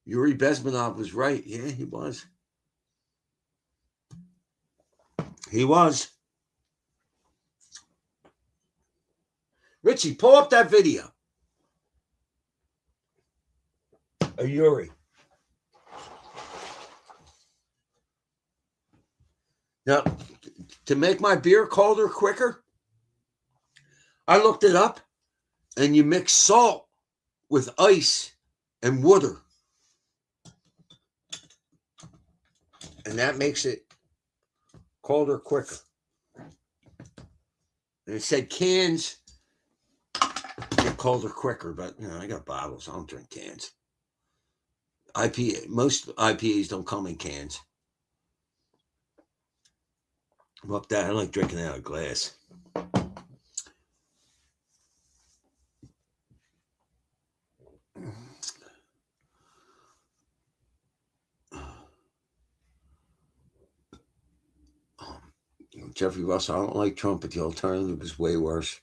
Yuri Bezmenov was right. Yeah, he was. He was. Richie, pull up that video of Yuri. Now, to make my beer colder quicker, I looked it up, and you mix salt with ice and water. And that makes it colder quicker. And it said cans get colder quicker, but I got bottles. I don't drink cans. Most IPAs don't come in cans. Fuck that. I like drinking out of glass. Jeffrey Russell, I don't like Trump, but the alternative is way worse.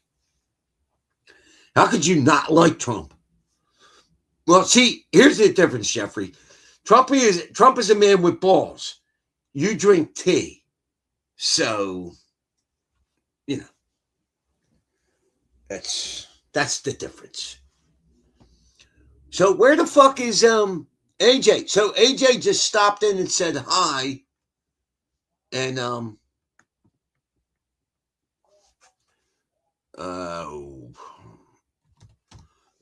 How could you not like Trump? Well, see, here's the difference, Jeffrey. Trump is a man with balls. You drink tea. So, that's the difference. So where the fuck is AJ? So AJ just stopped in and said hi. And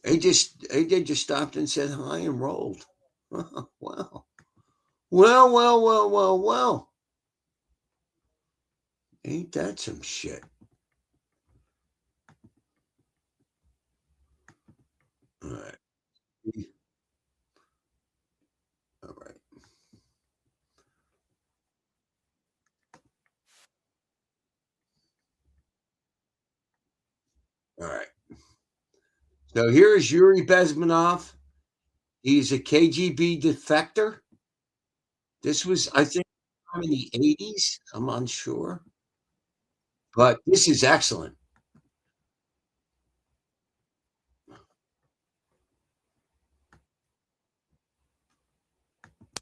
AJ just stopped and said hi and rolled. Wow. Well. Ain't that some shit? All right. All right. All right. So here is Yuri Bezmenov. He's a KGB defector. This was, I think, in the 80s. I'm unsure. But this is excellent.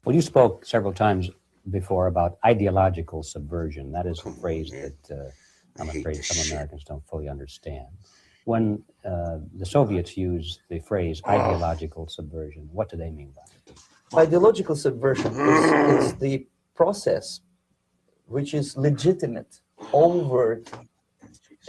Well, you spoke several times before about ideological subversion. That is a phrase that I'm afraid some Americans don't fully understand. When the Soviets use the phrase ideological subversion, what do they mean by it? Ideological subversion is the process which is legitimate, overt,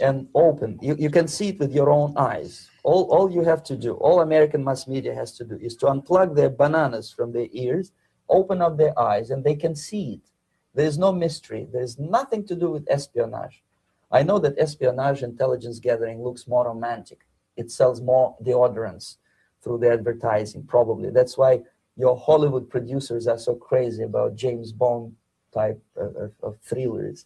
and open. You can see it with your own eyes. All you have to do, all American mass media has to do, is to unplug their bananas from their ears, open up their eyes, and they can see it. There's no mystery. There's nothing to do with espionage. I know that espionage intelligence gathering looks more romantic. It sells more deodorants through the advertising, probably. That's why your Hollywood producers are so crazy about James Bond type of thrillers.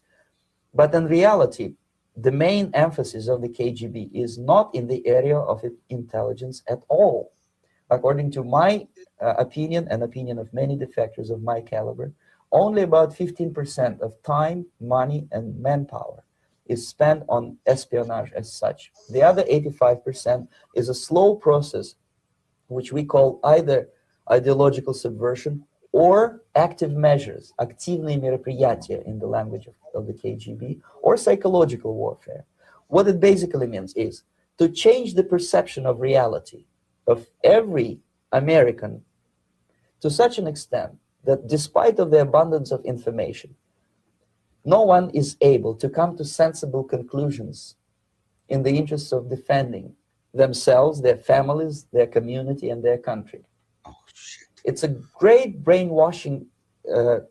But in reality, the main emphasis of the KGB is not in the area of intelligence at all. According to my opinion and opinion of many defectors of my caliber, only about 15% of time, money, and manpower is spent on espionage as such. The other 85% is a slow process, which we call either ideological subversion or active measures, активные мероприятия in the language of the KGB, or psychological warfare. What it basically means is to change the perception of reality of every American to such an extent that despite of the abundance of information, no one is able to come to sensible conclusions in the interests of defending themselves, their families, their community, and their country. It's a great brainwashing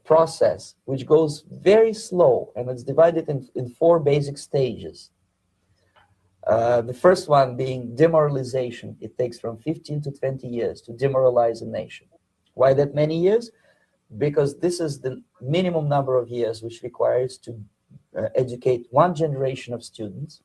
process which goes very slow, and it's divided in 4 basic stages. The first one being demoralization. It takes from 15 to 20 years to demoralize a nation. Why that many years? Because this is the minimum number of years which requires to educate one generation of students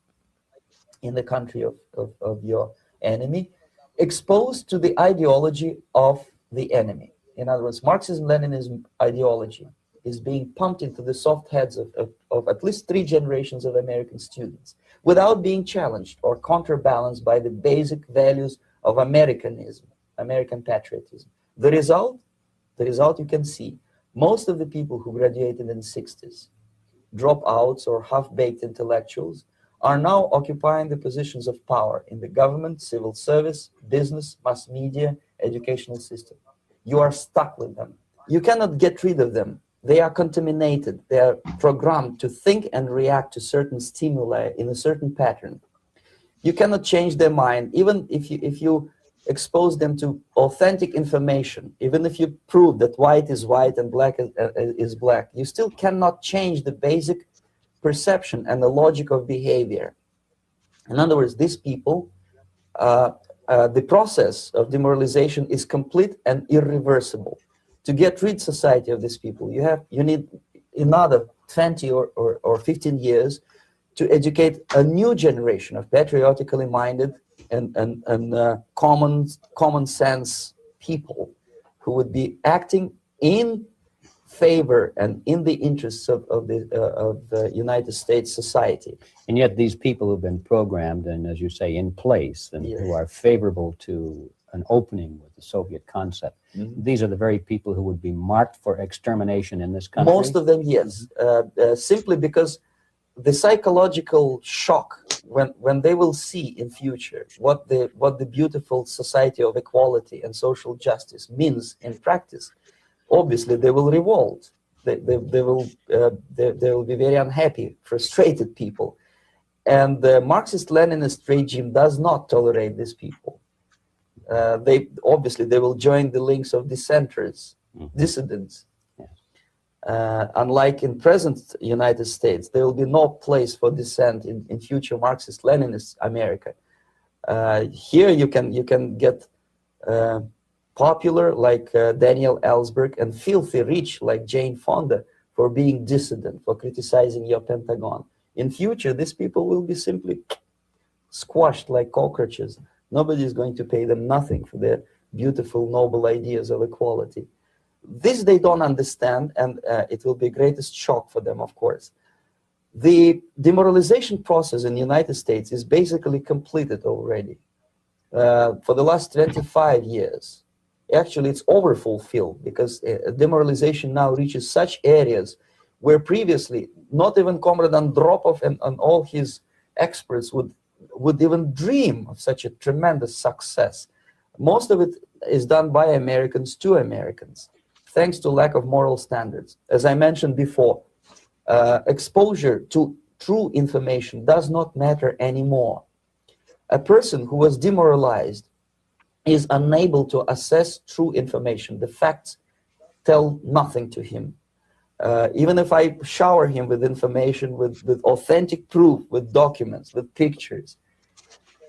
in the country of your enemy, exposed to the ideology of the enemy. In other words, Marxism-Leninism ideology is being pumped into the soft heads of at least 3 generations of American students without being challenged or counterbalanced by the basic values of Americanism, American patriotism. The result you can see. Most of the people who graduated in the 60s, dropouts or half-baked intellectuals, are now occupying the positions of power in the government, civil service, business, mass media, educational system. You are stuck with them. You cannot get rid of them. They are contaminated. They are programmed to think and react to certain stimuli in a certain pattern. You cannot change their mind, even if you expose them to authentic information, even if you prove that white is white and black is black, you still cannot change the basic perception and the logic of behavior. In other words, these people, the process of demoralization is complete and irreversible. To get rid society of these people, you need another 20 or 15 years to educate a new generation of patriotically minded and common sense people who would be acting in favor and in the interests of the United States society. And yet these people who've been programmed and, as you say, in place and Yes. who are favorable to an opening with the Soviet concept, these are the very people who would be marked for extermination in this country? Most of them, yes. Simply because the psychological shock when they will see in future what the beautiful society of equality and social justice means in practice, obviously they will revolt. They will be very unhappy, frustrated people. And the Marxist-Leninist regime does not tolerate these people. They will join the links of dissenters, dissidents. Unlike in present United States, there will be no place for dissent in future Marxist-Leninist America. Here you can get popular like Daniel Ellsberg and filthy rich like Jane Fonda for being dissident, for criticizing your Pentagon. In future, these people will be simply squashed like cockroaches. Nobody is going to pay them nothing for their beautiful, noble ideas of equality. This they don't understand, and it will be greatest shock for them, of course. The demoralization process in the United States is basically completed already. For the last 25 years. Actually, it's overfulfilled because demoralization now reaches such areas where previously not even Comrade Andropov and all his experts would even dream of such a tremendous success. Most of it is done by Americans to Americans, thanks to lack of moral standards. As I mentioned before, exposure to true information does not matter anymore. A person who was demoralized is unable to assess true information. The facts tell nothing to him. Even if I shower him with information, with authentic proof, with documents, with pictures,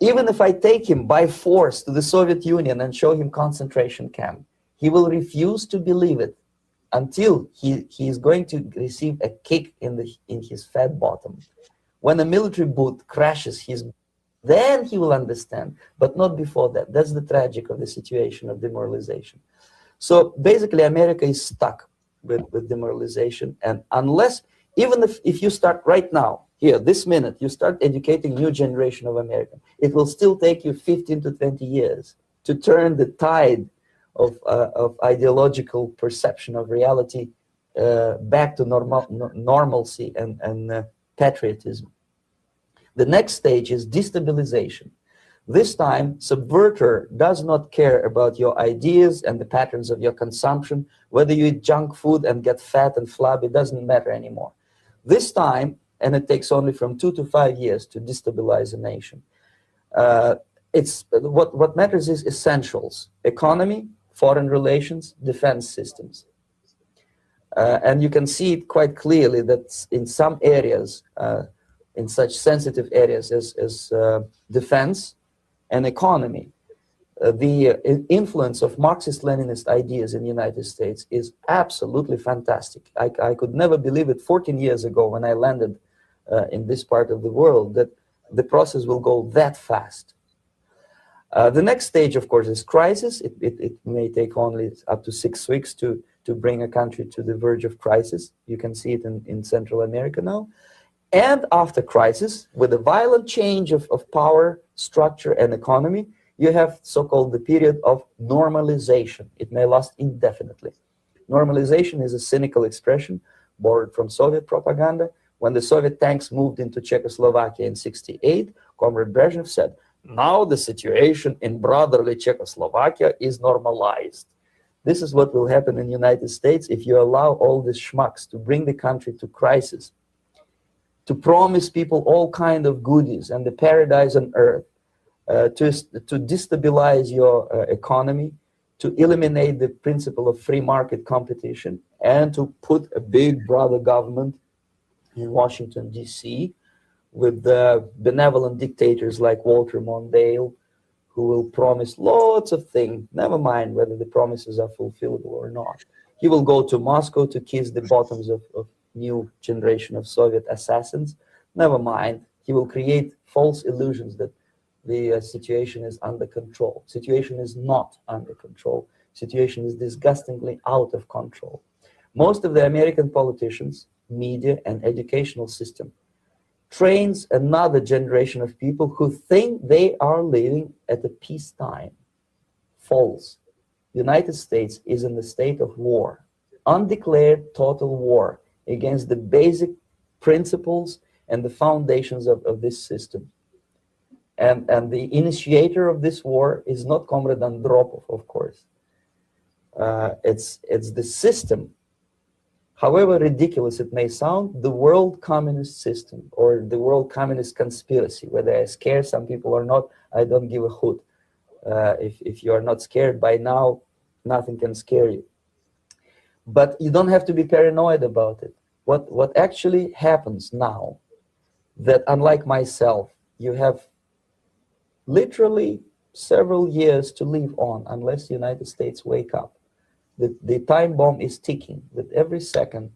even if I take him by force to the Soviet Union and show him concentration camp, he will refuse to believe it until he is going to receive a kick in his fat bottom. When a military boot crashes then he will understand, but not before that. That's the tragic of the situation of demoralization. So basically, America is stuck with demoralization. And unless, even if you start right now, here, this minute, you start educating new generation of Americans, it will still take you 15 to 20 years to turn the tide of ideological perception of reality back to normalcy and patriotism. The next stage is destabilization. This time, subverter does not care about your ideas and the patterns of your consumption. Whether you eat junk food and get fat and flabby, it doesn't matter anymore. This time, and it takes only from 2 to 5 years to destabilize a nation. What matters is essentials: economy, foreign relations, defense systems. And you can see it quite clearly that in some areas, in such sensitive areas as defense and economy, the influence of Marxist-Leninist ideas in the United States is absolutely fantastic. I could never believe it 14 years ago when I landed in this part of the world that the process will go that fast. The next stage, of course, is crisis. It may take only up to 6 weeks to bring a country to the verge of crisis. You can see it in Central America now. And after crisis, with a violent change of power, structure, and economy, you have so-called the period of normalization. It may last indefinitely. Normalization is a cynical expression borrowed from Soviet propaganda. When the Soviet tanks moved into Czechoslovakia in '68, Comrade Brezhnev said, now the situation in brotherly Czechoslovakia is normalized. This is what will happen in the United States if you allow all these schmucks to bring the country to crisis, to promise people all kind of goodies and the paradise on earth, to destabilize your economy, to eliminate the principle of free market competition, and to put a big brother government in Washington, D.C., with benevolent dictators like Walter Mondale, who will promise lots of things, never mind whether the promises are fulfillable or not. He will go to Moscow to kiss the bottoms of new generation of Soviet assassins. Never mind, he will create false illusions that the situation is under control. Situation is not under control. Situation is disgustingly out of control. Most of the American politicians, media, and educational system trains another generation of people who think they are living at a peacetime. False. The United States is in the state of war, undeclared total war against the basic principles and the foundations of this system. And the initiator of this war is not Comrade Andropov, of course. It's the system. However ridiculous it may sound, the world communist system or the world communist conspiracy, whether I scare some people or not, I don't give a hoot. If you are not scared by now, nothing can scare you. But you don't have to be paranoid about it. What actually happens now, that unlike myself, you have literally several years to live on unless the United States wake up. The time bomb is ticking. With every second,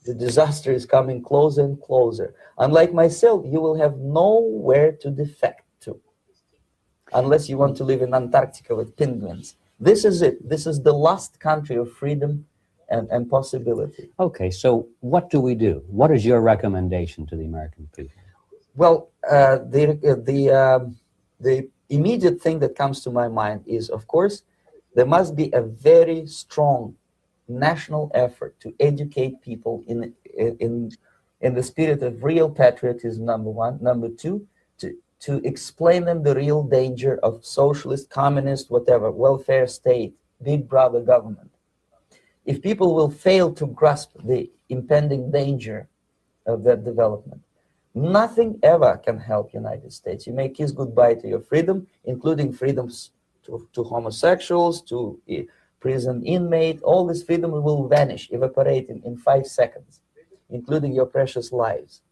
the disaster is coming closer and closer. Unlike myself, you will have nowhere to defect to, unless you want to live in Antarctica with penguins. This is it. This is the last country of freedom and possibility. Okay, so what do we do? What is your recommendation to the American people? Well, the immediate thing that comes to my mind is, of course, there must be a very strong national effort to educate people in the spirit of real patriotism. Number one, number two, to explain them the real danger of socialist, communist, whatever welfare state, big brother government. If people will fail to grasp the impending danger of that development, nothing ever can help United States. You may kiss goodbye to your freedom, including freedoms to homosexuals, to prison inmate. All this freedom will vanish, evaporate in 5 seconds, including your precious lives.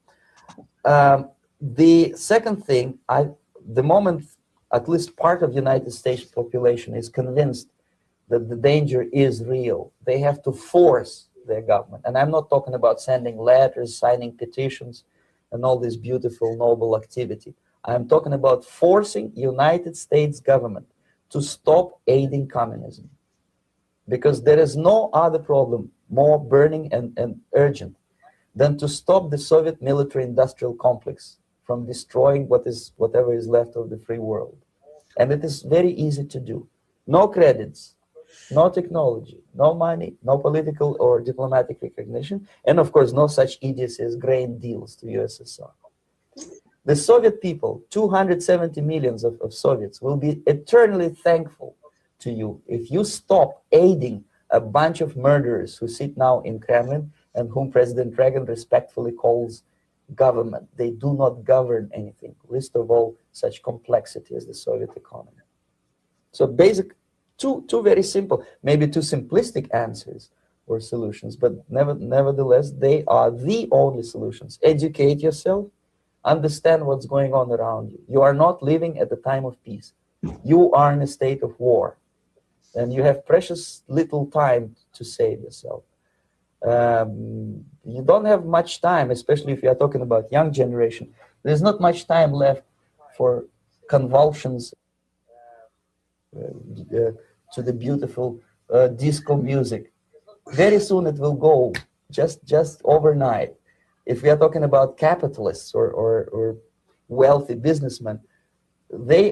The second thing, the moment at least part of United States population is convinced that the danger is real, they have to force their government. And I'm not talking about sending letters, signing petitions, and all this beautiful, noble activity. I'm talking about forcing United States government to stop aiding communism. Because there is no other problem more burning and urgent than to stop the Soviet military-industrial complex from destroying whatever is left of the free world. And it is very easy to do. No credits, no technology, no money, no political or diplomatic recognition, and of course, no such idiocy as grain deals to USSR. The Soviet people, 270 millions of Soviets, will be eternally thankful to you if you stop aiding a bunch of murderers who sit now in Kremlin and whom President Reagan respectfully calls government. They do not govern anything, least of all such complexity as the Soviet economy. So basic, two very simple, maybe too simplistic answers or solutions, but nevertheless, they are the only solutions. Educate yourself, understand what's going on around you. You are not living at the time of peace. You are in a state of war, and you have precious little time to save yourself. You don't have much time, especially if you are talking about young generation. There's not much time left for convulsions to the beautiful disco music. Very soon it will go, just overnight. If we are talking about capitalists or wealthy businessmen,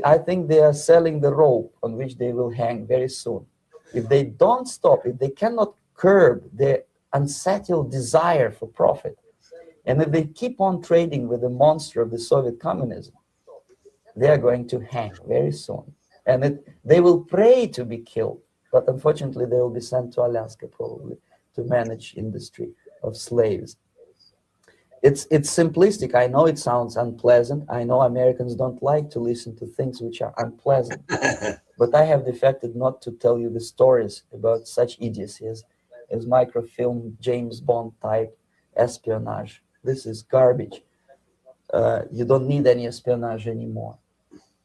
I think they are selling the rope on which they will hang very soon. If they don't stop, if they cannot curb their unsettled desire for profit, and if they keep on trading with the monster of the Soviet communism, they are going to hang very soon. And they will pray to be killed, but unfortunately they will be sent to Alaska probably to manage industry of slaves. It's simplistic. I know it sounds unpleasant. I know Americans don't like to listen to things which are unpleasant. But I have defected not to tell you the stories about such idiocy as microfilm, James Bond type espionage. This is garbage. You don't need any espionage anymore.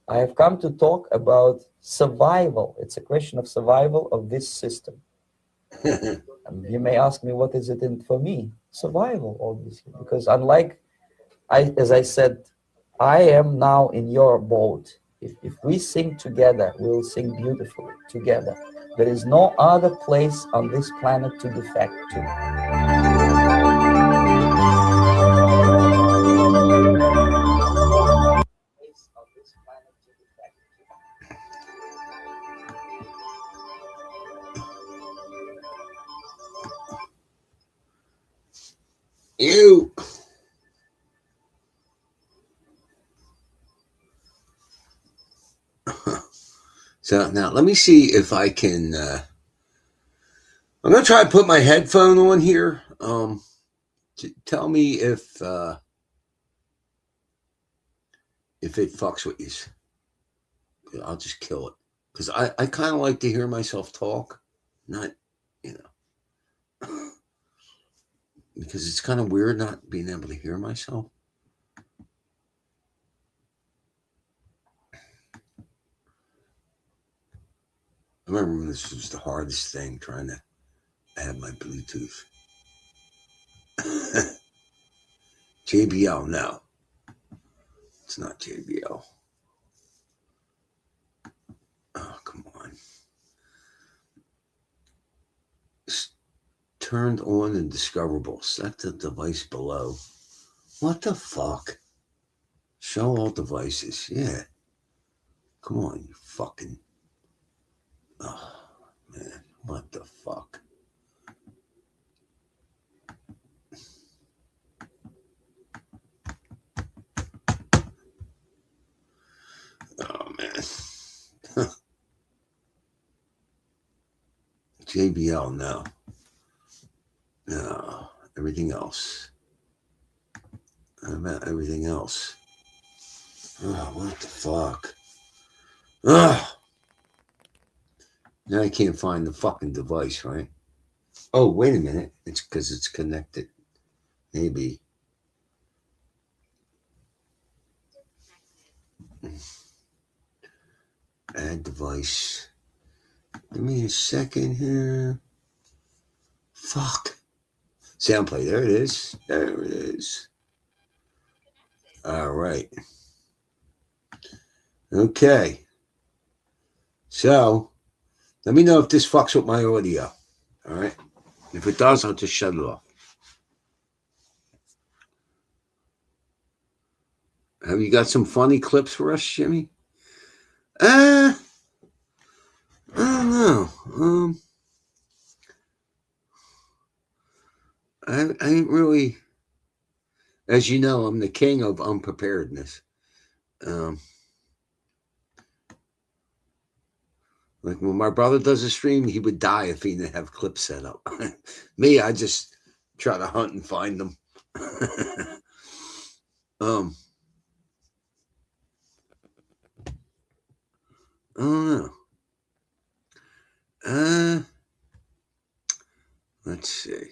I have come to talk about survival. It's a question of survival of this system. You may ask me, what is it in for me? Survival, obviously, because unlike, as I said, I am now in your boat. If we sing together, we'll sing beautifully together. There is no other place on this planet to defect to. You. So now let me see if I can. I'm gonna try to put my headphone on here. Tell me if it fucks with you. I'll just kill it because I kind of like to hear myself talk, not because it's kind of weird not being able to hear myself. I remember when this was the hardest thing, trying to add my Bluetooth. JBL, no. It's not JBL. Oh, come on. turned on and discoverable. Set the device below. What the fuck? Show all devices. Yeah. Come on, you fucking. Oh, man. What the fuck? Oh, man. JBL, no. No. Everything else. How about everything else? Oh, what the fuck? Ugh. Now I can't find the fucking device, right? Oh, wait a minute. It's because it's connected. Maybe. Add device. Give me a second here. Fuck. Sound play. There it is. There it is. All right. Okay. So, let me know if this fucks with my audio. All right. If it does, I'll just shut it off. Have you got some funny clips for us, Jimmy? I don't know. I ain't really, as you know, I'm the king of unpreparedness. Like when my brother does a stream, he would die if he didn't have clips set up. Me, I just try to hunt and find them. I don't know. Let's see.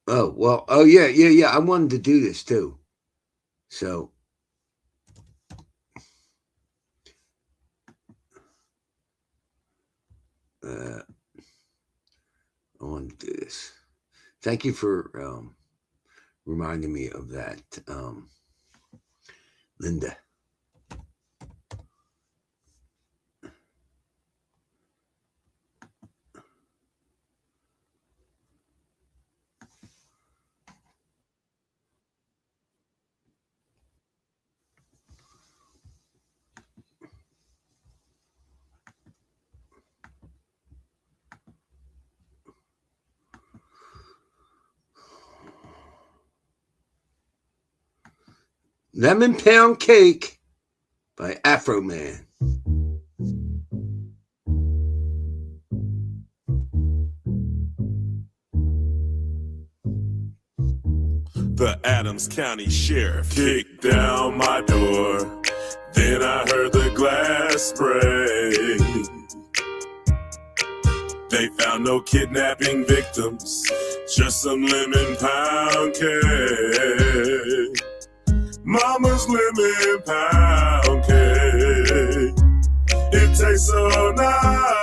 Oh, well, oh, yeah. I wanted to do this too. So. I want to do this. Thank you for reminding me of that, Linda. Lemon Pound Cake by Afro Man. The Adams County Sheriff kicked down my door. Then I heard the glass spray. They found no kidnapping victims, just some lemon pound cake. Mama's lemon pound cake. It tastes so nice.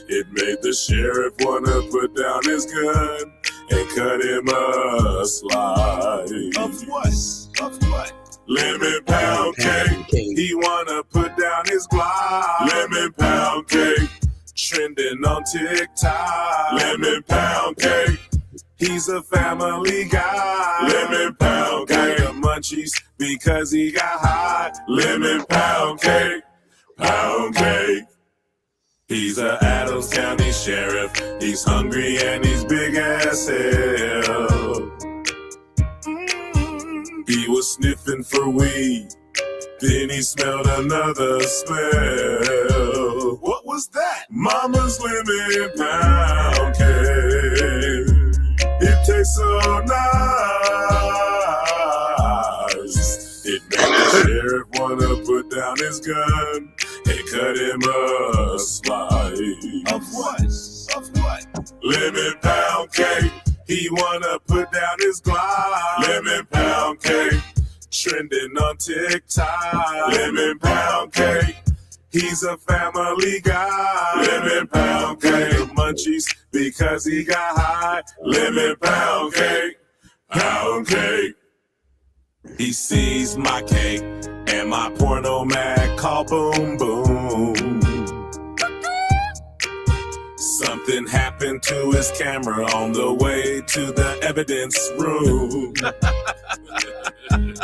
It made the sheriff wanna put down his gun and cut him a slice. Of what? Of what? Lemon pound cake. He wanna put down his block. Lemon pound cake. Trending on TikTok. Lemon pound cake. He's a family guy. Lemon pound cake. Got the munchies because he got hot. Lemon pound cake. Pound cake. He's a Adams County Sheriff. He's hungry and he's big as hell. He was sniffing for weed. Then he smelled another smell. What was that? Mama's lemon pound cake. It tastes so nice. It made the sheriff wanna put down his gun and cut him a slice. Of what? Of what? Lemon pound cake. He wanna put down his Glock. Lemon pound cake. Trending on TikTok. Lemon pound cake. He's a family guy. Lemon pound cake. Munchies because he got high. Lemon pound cake. Pound cake. He sees my cake and my porno mag call boom boom. Something happened to his camera on the way to the evidence room.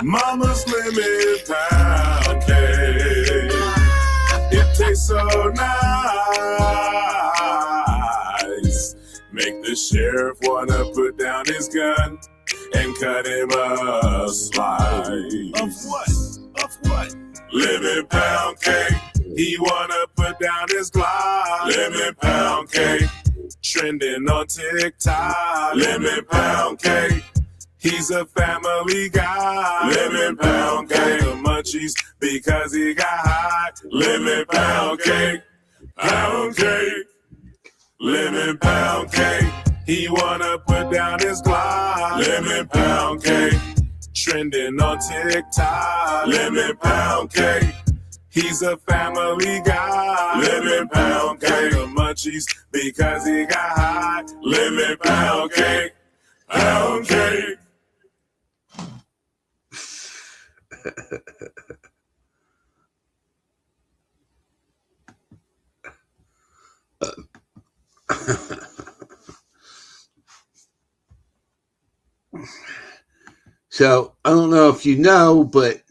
Mama's lemon pound cake. It tastes so nice. Make the sheriff wanna put down his gun and cut him a slice. Of what? Of what? Lemon pound cake. He wanna put down his Glock. Lemon pound cake. Trending on TikTok. Lemon pound cake. He's a family guy. Lemon pound cake. The munchies because he got hot. Lemon pound cake. Pound cake. Lemon pound cake. He wanna put down his Glock. Lemon pound cake. Trending on TikTok. Lemon pound cake. He's a family guy. Lemon pound cake. The munchies because he got hot. Lemon pound cake. Pound cake. So I don't know if you know, but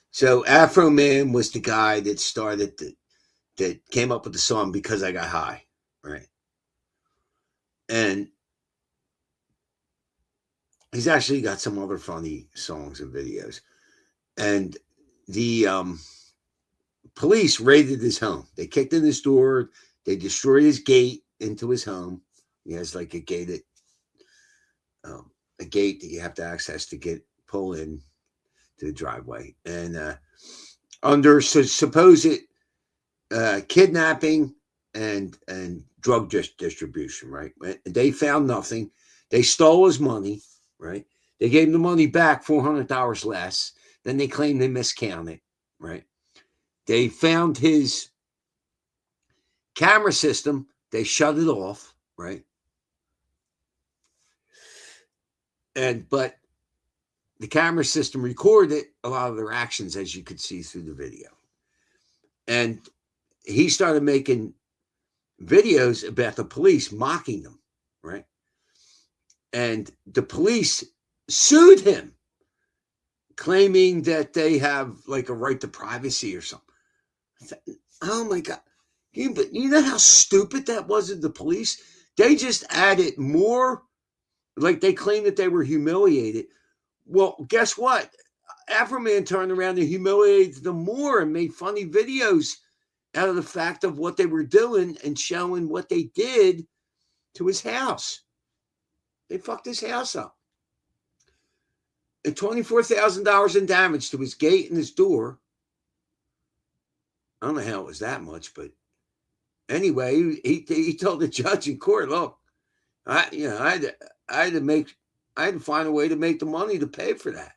so Afro Man was the guy that started that came up with the song Because I Got High, right? And he's actually got some other funny songs and videos. And the police raided his home. They kicked in his door. They destroyed his gate into his home. He has like a gate that you have to access to pull in to the driveway. And under supposed kidnapping and drug distribution, right? They found nothing. They stole his money, right? They gave him the money back $400 less. Then they claimed they miscounted, right? They found his camera system. They shut it off, right? But the camera system recorded a lot of their actions, as you could see through the video. And he started making videos about the police mocking them, right? And the police sued him, claiming that they have like a right to privacy or something. Oh my God. You know how stupid that was of the police? They just added more, like they claimed that they were humiliated. Well, guess what? Afro Man turned around and humiliated them more and made funny videos out of the fact of what they were doing and showing what they did to his house. They fucked his house up. And $24,000 in damage to his gate and his door. I don't know how it was that much, but anyway, he told the judge in court, look, I had to find a way to make the money to pay for that.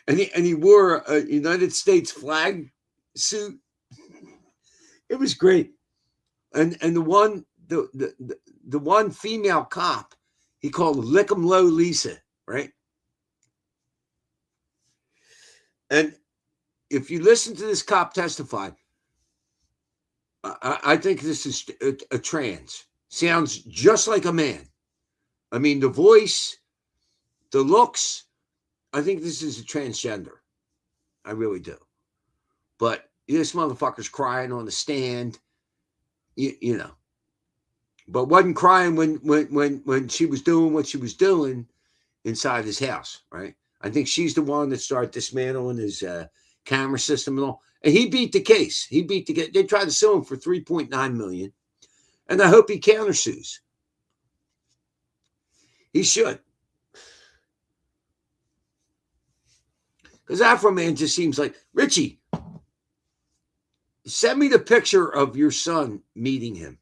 and he wore a United States flag suit. It was great. And the one female cop, he called Lick'em Low Lisa, right? And if you listen to this cop testify, I think this is a trans. Sounds just like a man. I mean, the voice, the looks, I think this is a transgender. I really do. But this motherfucker's crying on the stand, you know. But wasn't crying when she was doing what she was doing inside his house, right? I think she's the one that started dismantling his camera system and all. And he beat the case. They tried to sue him for $3.9 million. And I hope he countersues. He should. Because Afro Man just seems like, Richie, send me the picture of your son meeting him.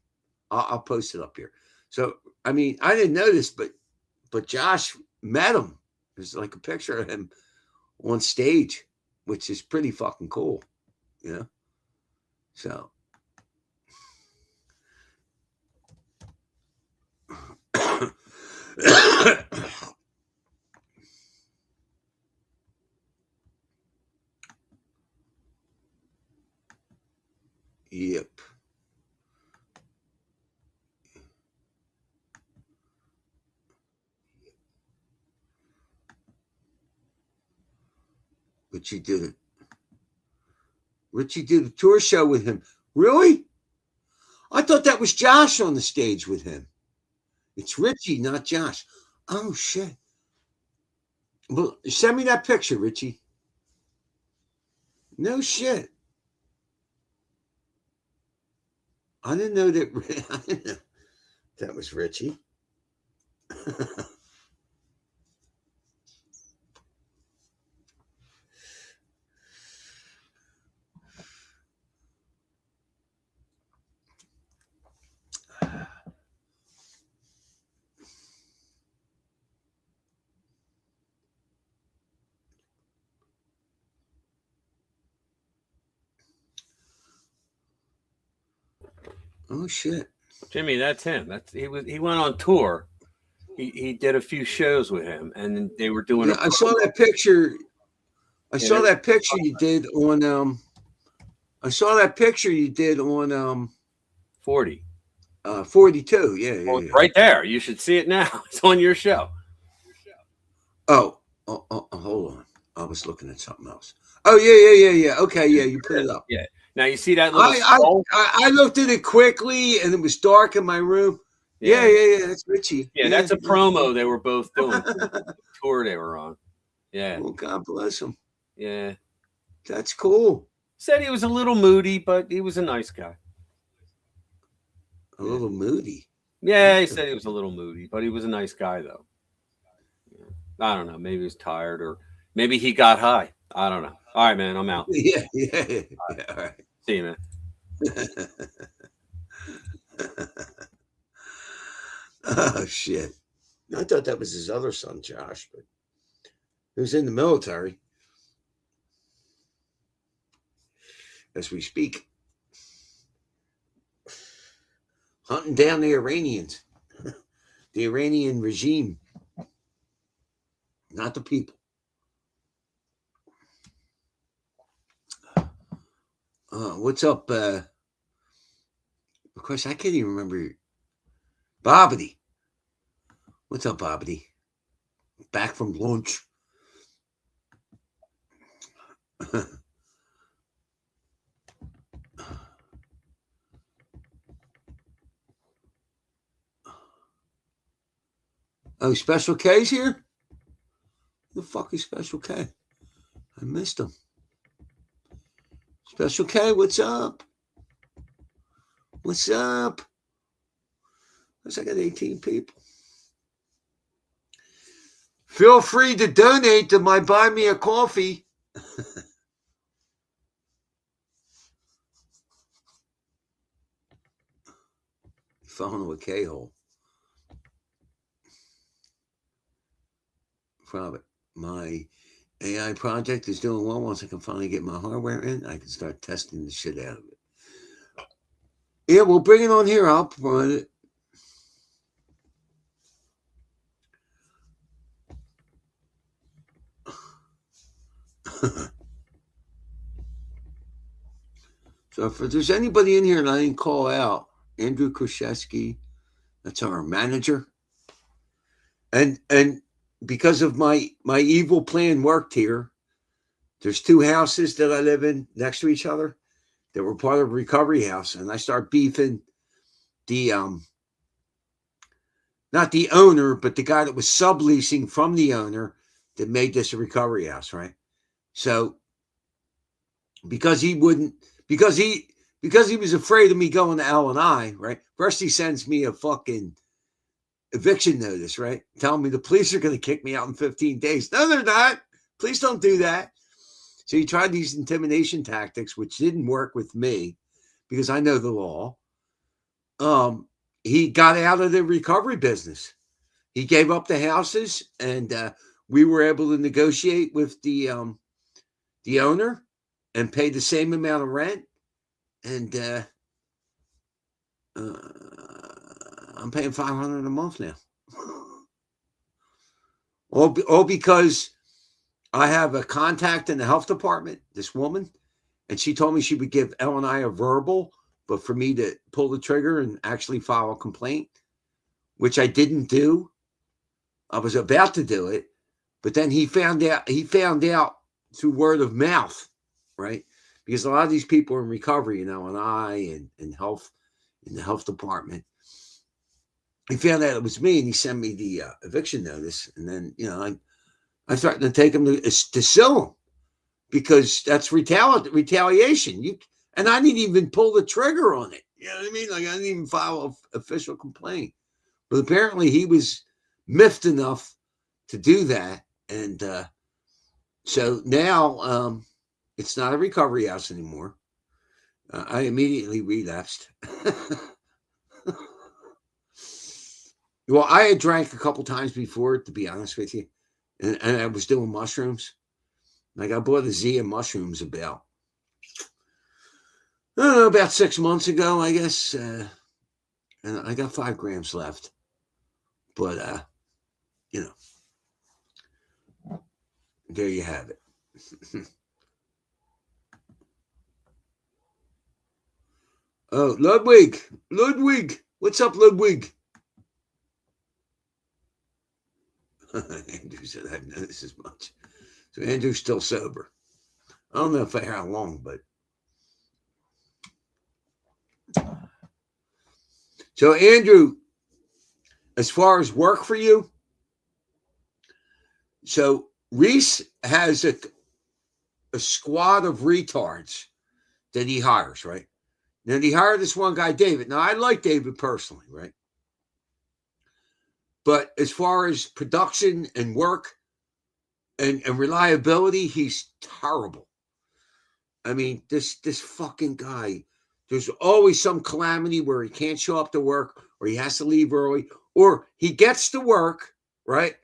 I'll post it up here. So, I mean, I didn't know this, but Josh met him. There's like a picture of him on stage, which is pretty fucking cool, you know? So. Yep. Richie did it. Richie did a tour show with him. Really? I thought that was Josh on the stage with him. It's Richie, not Josh. Oh, shit. Well, send me that picture, Richie. No shit. I didn't know that. I didn't know that was Richie. Oh shit, Jimmy, that's him. He went on tour. He did a few shows with him, and they were doing. Yeah, I saw that picture. I saw that picture you did on. I saw that picture you did on 40. 42. Yeah, Well, right there. You should see it now. It's on your show. Oh, hold on. I was looking at something else. Oh yeah. Okay, yeah, you put it up. Yeah. Now you see that little. I looked at it quickly, and it was dark in my room. Yeah. That's Richie. Yeah, that's a promo they were both doing. The tour they were on. Yeah. Well, God bless him. Yeah. That's cool. Said he was a little moody, but he was a nice guy. A little moody. Yeah, he said he was a little moody, but he was a nice guy, though. Yeah. I don't know. Maybe he was tired, or maybe he got high. I don't know. All right, man. I'm out. Yeah. All right. See you, man. Oh shit! I thought that was his other son, Josh, but he was in the military as we speak, hunting down the Iranians, the Iranian regime, not the people. What's up? Of course, I can't even remember. Bobbity. What's up, Bobbity? Back from lunch. Oh, Special K's here? Who the fuck is Special K? I missed him. Special K, what's up? What's up? I got 18 people. Feel free to donate to my Buy Me a Coffee. Fell into a K-hole. From it. My AI project is doing well. Once I can finally get my hardware in, I can start testing the shit out of it. Yeah, we'll bring it on here. I'll promote it. So if there's anybody in here that I didn't call out, Andrew Krzyzewski, that's our manager. And because of my evil plan worked here, there's two houses that I live in next to each other that were part of a recovery house. And I start beefing the not the owner, but the guy that was subleasing from the owner that made this a recovery house, right? So because he was afraid of me going to L&I, right? First he sends me a fucking eviction notice, right? Telling me the police are going to kick me out in 15 days. No, they're not. Please don't do that. So he tried these intimidation tactics, which didn't work with me because I know the law. He got out of the recovery business. He gave up the houses, and we were able to negotiate with the owner and pay the same amount of rent. And I'm paying $500 a month now. All because I have a contact in the health department, this woman, and she told me she would give L&I a verbal, but for me to pull the trigger and actually file a complaint, which I didn't do. I was about to do it, but then he found out through word of mouth, right? Because a lot of these people are in recovery, and health in the health department. He found out it was me, and he sent me the eviction notice. And then, I threatened to take him to sue him because that's retaliation. And I didn't even pull the trigger on it. You know what I mean? Like, I didn't even file an official complaint. But apparently he was miffed enough to do that. And so now it's not a recovery house anymore. I immediately relapsed. Well, I had drank a couple times before, to be honest with you. And I was doing mushrooms. Like, I bought a Z of mushrooms about 6 months ago, I guess. And I got 5 grams left. But, there you have it. Oh, Ludwig. What's up, Ludwig? Andrew said, I've noticed as much. So Andrew's still sober. I don't know how long, but. So, Andrew, as far as work for you, so Reese has a squad of retards that he hires, right? Now, he hired this one guy, David. Now, I like David personally, right? But as far as production and work and reliability, he's terrible. I mean, this fucking guy, there's always some calamity where he can't show up to work, or he has to leave early, or he gets to work, right?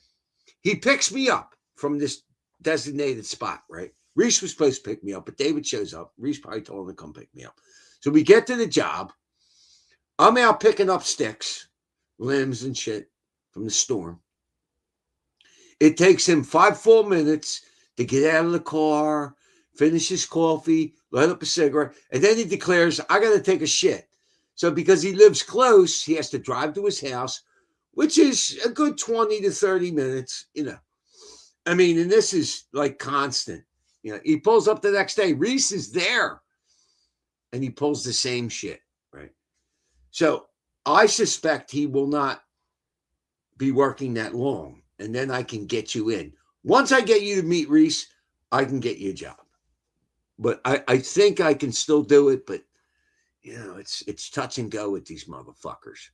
He picks me up from this designated spot, right? Reese was supposed to pick me up, but David shows up. Reese probably told him to come pick me up. So we get to the job. I'm out picking up sticks, limbs and shit from the storm. It takes him 5 full minutes to get out of the car, finish his coffee, light up a cigarette, and then he declares, I got to take a shit. So because he lives close, he has to drive to his house, which is a good 20 to 30 minutes, I mean, and this is like constant. He pulls up the next day. Reese is there, and he pulls the same shit, right? So I suspect he will not be working that long, and then I can get you in. Once I get you to meet Reese, I can get you a job. But I think I can still do it, but it's touch and go with these motherfuckers.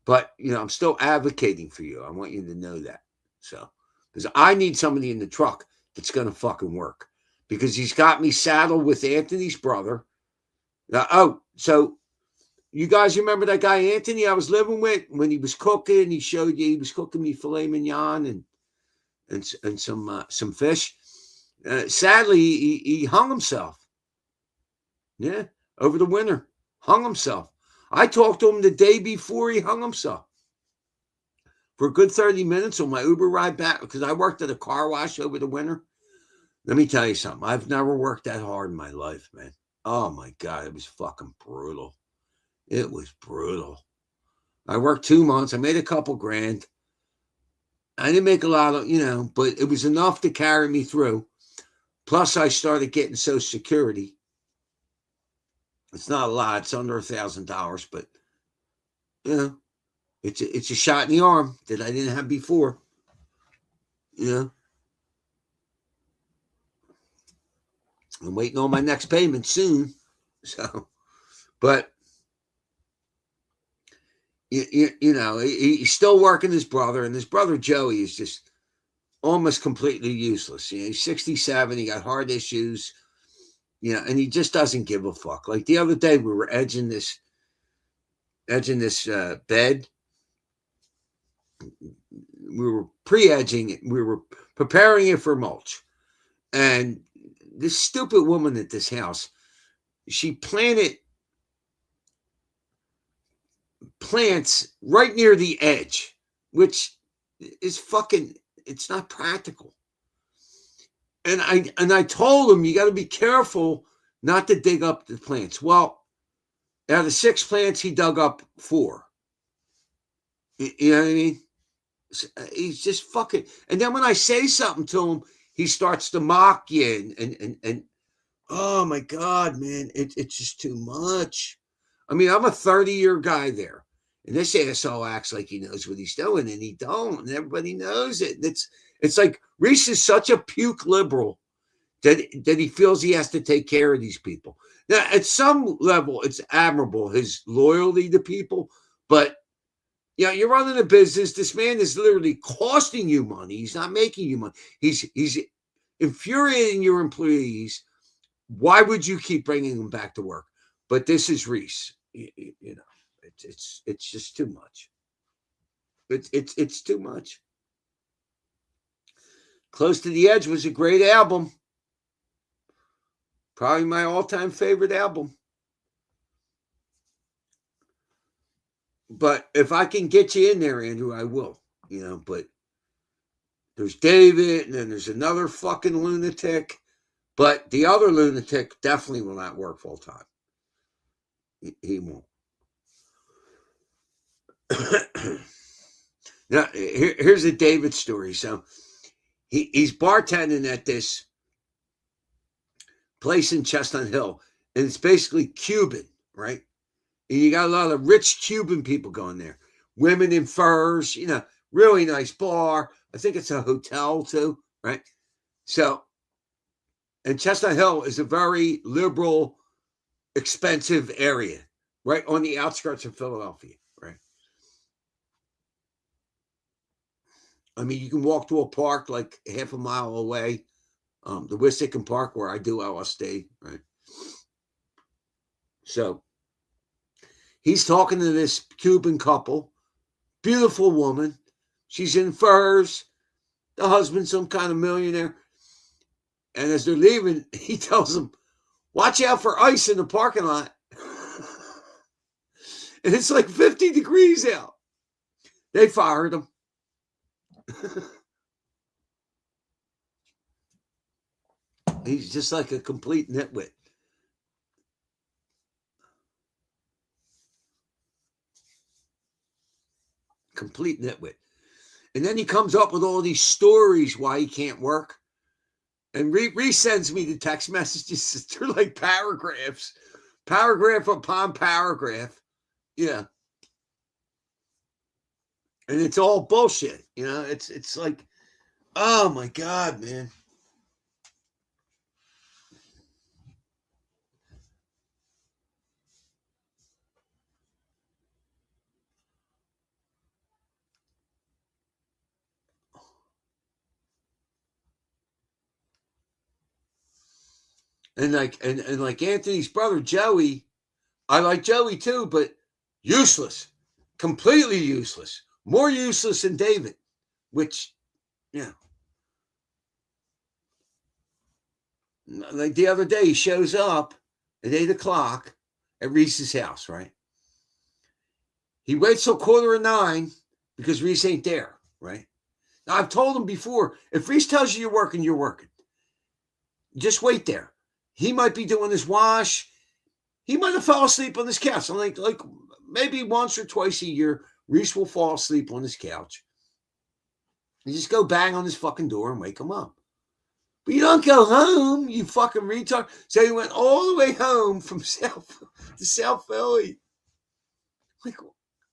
But I'm still advocating for you. I want you to know that. So, because I need somebody in the truck that's gonna fucking work. Because he's got me saddled with Anthony's brother. So you guys remember that guy Anthony I was living with when he was cooking? He showed you he was cooking me filet mignon and some fish. Sadly, he hung himself. Yeah, over the winter, hung himself. I talked to him the day before he hung himself for a good 30 minutes on my Uber ride back because I worked at a car wash over the winter. Let me tell you something. I've never worked that hard in my life, man. Oh my God, it was fucking brutal. It was brutal. I worked 2 months. I made a couple grand. I didn't make a lot of, but it was enough to carry me through. Plus, I started getting Social Security. It's not a lot. It's under $1,000, but it's a shot in the arm that I didn't have before. I'm waiting on my next payment soon. So, but he's still working his brother, and his brother Joey is just almost completely useless. He's 67. He got heart issues. And he just doesn't give a fuck. Like the other day, we were edging this bed. We were pre-edging it. We were preparing it for mulch. And this stupid woman at this house, she planted plants right near the edge, which is fucking, it's not practical. And I told him, you got to be careful not to dig up the plants. Well, out of 6 plants, he dug up 4. You know what I mean? He's just fucking. And then when I say something to him, he starts to mock you and oh my God, man, it's just too much. I mean, I'm a 30-year guy there, and this asshole acts like he knows what he's doing, and he don't, and everybody knows it. It's like Reese is such a puke liberal that he feels he has to take care of these people. Now, at some level, it's admirable, his loyalty to people, but yeah, you're running a business. This man is literally costing you money. He's not making you money. He's infuriating your employees. Why would you keep bringing them back to work? But this is Reese. You know, it's just too much. It's too much. Close to the Edge was a great album. Probably my all-time favorite album. But if I can get you in there, Andrew, I will. You know, but there's David, and then there's another fucking lunatic. But the other lunatic definitely will not work full time. He won't. Now, here's a David story. So he's bartending at this place in Chestnut Hill, and it's basically Cuban, right? And you got a lot of rich Cuban people going there. Women in furs, you know, really nice bar. I think it's a hotel too, right? So, and Chestnut Hill is a very liberal, expensive area, right on the outskirts of Philadelphia, right? I mean, you can walk to a park like half a mile away, the Wissahickon Park where I do LSD, right? So he's talking to this Cuban couple, beautiful woman. She's in furs. The husband's some kind of millionaire. And as they're leaving, he tells them, watch out for ice in the parking lot. And it's like 50 degrees out. They fired him. He's just like a complete nitwit. Complete nitwit. And then he comes up with all these stories why he can't work. And resends me the text messages. They're like paragraphs. Paragraph upon paragraph. Yeah. And it's all bullshit. You know, it's like, oh my God, man. And like Anthony's brother, Joey, I like Joey too, but useless. Completely useless. More useless than David, which, yeah. Like the other day, he shows up at 8:00 at Reese's house, right? He waits till 8:45 because Reese ain't there, right? Now, I've told him before, if Reese tells you you're working, you're working. Just wait there. He might be doing his wash. He might have fell asleep on his couch. I'm like maybe once or twice a year, Reese will fall asleep on his couch. You just go bang on his fucking door and wake him up. But you don't go home, you fucking retard. So he went all the way home from South Philly.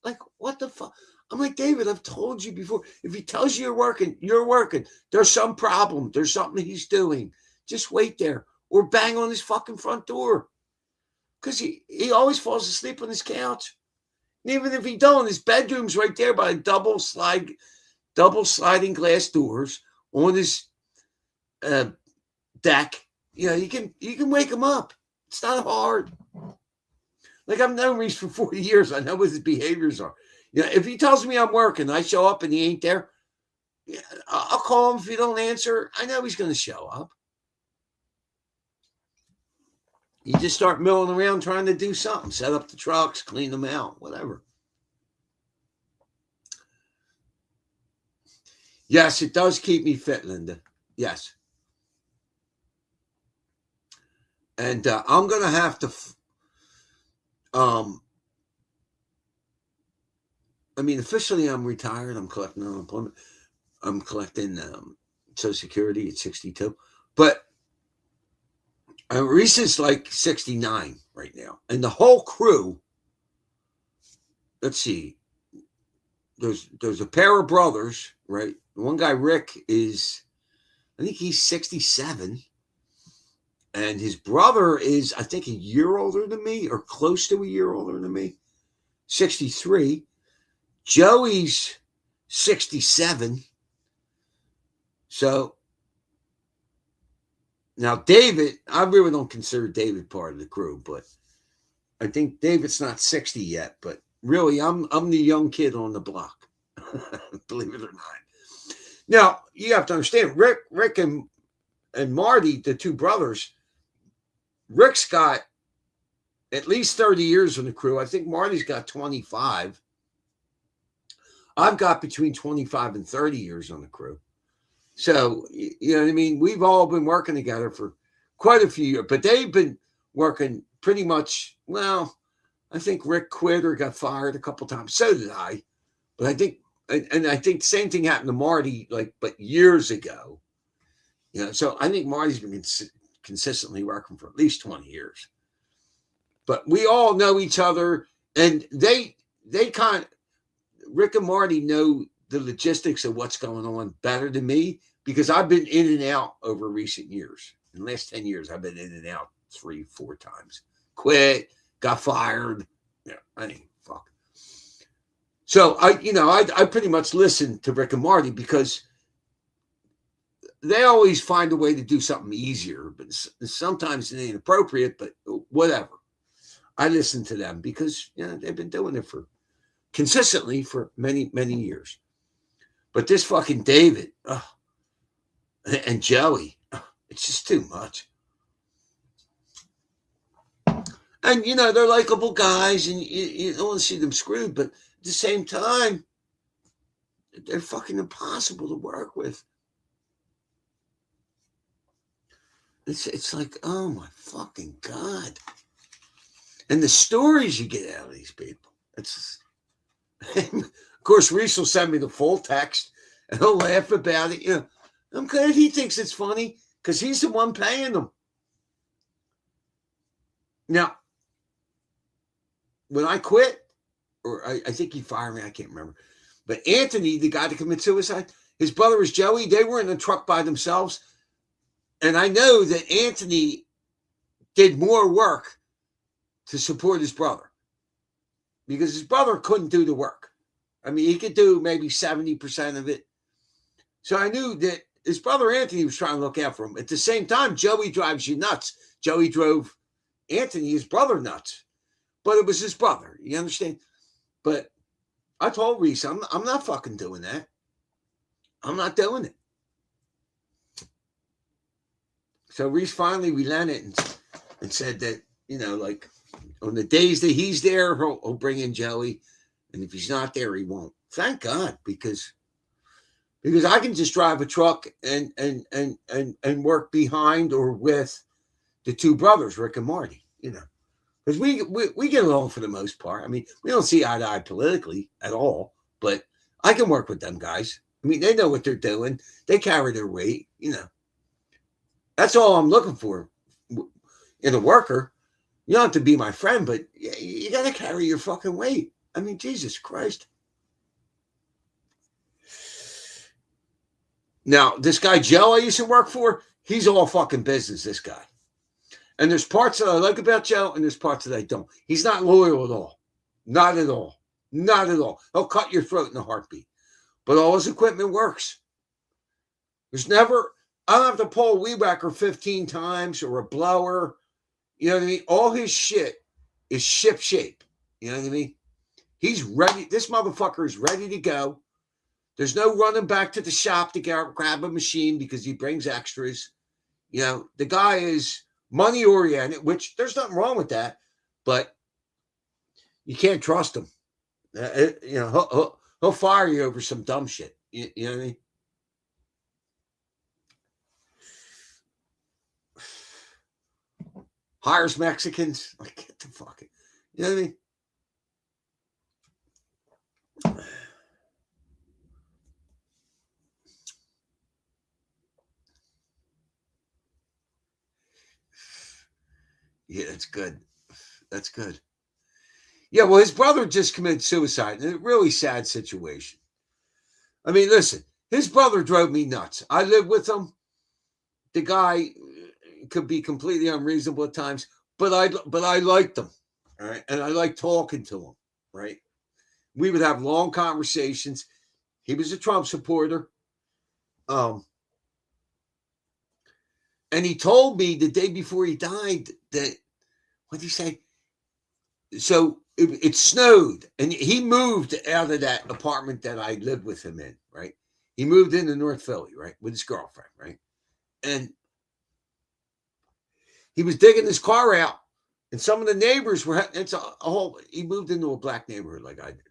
Like what the fuck? I'm like, David, I've told you before. If he tells you you're working, you're working. There's some problem. There's something he's doing. Just wait there or bang on his fucking front door. Because he always falls asleep on his couch. And even if he don't, his bedroom's right there by double sliding glass doors on his deck. You know, you can wake him up. It's not hard. Like, I've known Reese for 40 years. I know what his behaviors are. You know, if he tells me I'm working, I show up and he ain't there, I'll call him if he don't answer. I know he's going to show up. You just start milling around trying to do something. Set up the trucks, clean them out, whatever. Yes, it does keep me fit, Linda. Yes. And I'm going to have to... I mean, officially I'm retired. I'm collecting unemployment. I'm collecting Social Security at 62. But Reese's like 69 right now. And the whole crew, let's see, there's a pair of brothers, right? One guy, Rick, I think he's 67. And his brother is, I think, a year older than me or close to a year older than me, 63. Joey's 67. So now David, I really don't consider David part of the crew, but I think David's not 60 yet. But really, I'm the young kid on the block, believe it or not. Now, you have to understand, Rick and Marty, the two brothers, Rick's got at least 30 years on the crew. I think Marty's got 25. I've got between 25 and 30 years on the crew. So, you know what I mean? We've all been working together for quite a few years, but they've been working pretty much, well, I think Rick quit or got fired a couple times. So did I. But I think, and I think the same thing happened to Marty, but years ago. You know, so I think Marty's been consistently working for at least 20 years. But we all know each other, and they kind of, Rick and Marty know the logistics of what's going on better than me because I've been in and out over recent years. In the last 10 years, I've been in and out 3-4 times. Quit, got fired. Yeah, I ain't fuck. So I pretty much listen to Rick and Marty because they always find a way to do something easier, but sometimes it ain't appropriate, but whatever. I listen to them because they've been doing it consistently for many, many years. But this fucking David and Joey, it's just too much. And, they're likable guys and you don't want to see them screwed, but at the same time, they're fucking impossible to work with. It's like, oh my fucking God. And the stories you get out of these people. It's of course, Reese will send me the full text and he'll laugh about it. I'm glad he thinks it's funny because he's the one paying them. Now, when I quit, or I think he fired me, I can't remember. But Anthony, the guy that committed suicide, his brother was Joey. They were in the truck by themselves. And I know that Anthony did more work to support his brother because his brother couldn't do the work. I mean, he could do maybe 70% of it. So I knew that his brother Anthony was trying to look out for him. At the same time, Joey drives you nuts. Joey drove Anthony, his brother, nuts. But it was his brother. You understand? But I told Reese, I'm not fucking doing that. I'm not doing it. So Reese finally relented and said that, on the days that he's there, he'll bring in Joey. And if he's not there, he won't. Thank God, because I can just drive a truck and work behind or with the two brothers, Rick and Marty, because we get along for the most part. I mean, we don't see eye to eye politically at all, but I can work with them guys. I mean, they know what they're doing. They carry their weight, That's all I'm looking for in a worker. You don't have to be my friend, but you got to carry your fucking weight. I mean, Jesus Christ. Now, this guy Joe I used to work for, he's all fucking business, this guy. And there's parts that I like about Joe, and there's parts that I don't. He's not loyal at all. Not at all. Not at all. He'll cut your throat in a heartbeat. But all his equipment works. There's never, I don't have to pull a weed whacker 15 times or a blower. You know what I mean? All his shit is ship shape. You know what I mean? He's ready. This motherfucker is ready to go. There's no running back to the shop to grab a machine because he brings extras. The guy is money oriented, which there's nothing wrong with that, but you can't trust him. He'll fire you over some dumb shit. You know what I mean? Hires Mexicans. Like, get the fucking, you know what I mean? Yeah, that's good. That's good. Yeah, well, his brother just committed suicide in a really sad situation. I mean, listen, his brother drove me nuts. I lived with him. The guy could be completely unreasonable at times, but I liked him, all right, and I liked talking to him, right? We would have long conversations. He was a Trump supporter, and he told me the day before he died that, what did he say? So it snowed, and he moved out of that apartment that I lived with him in, right? He moved into North Philly, right, with his girlfriend, right? And he was digging his car out, and some of the neighbors were, it's a whole, he moved into a black neighborhood like I did.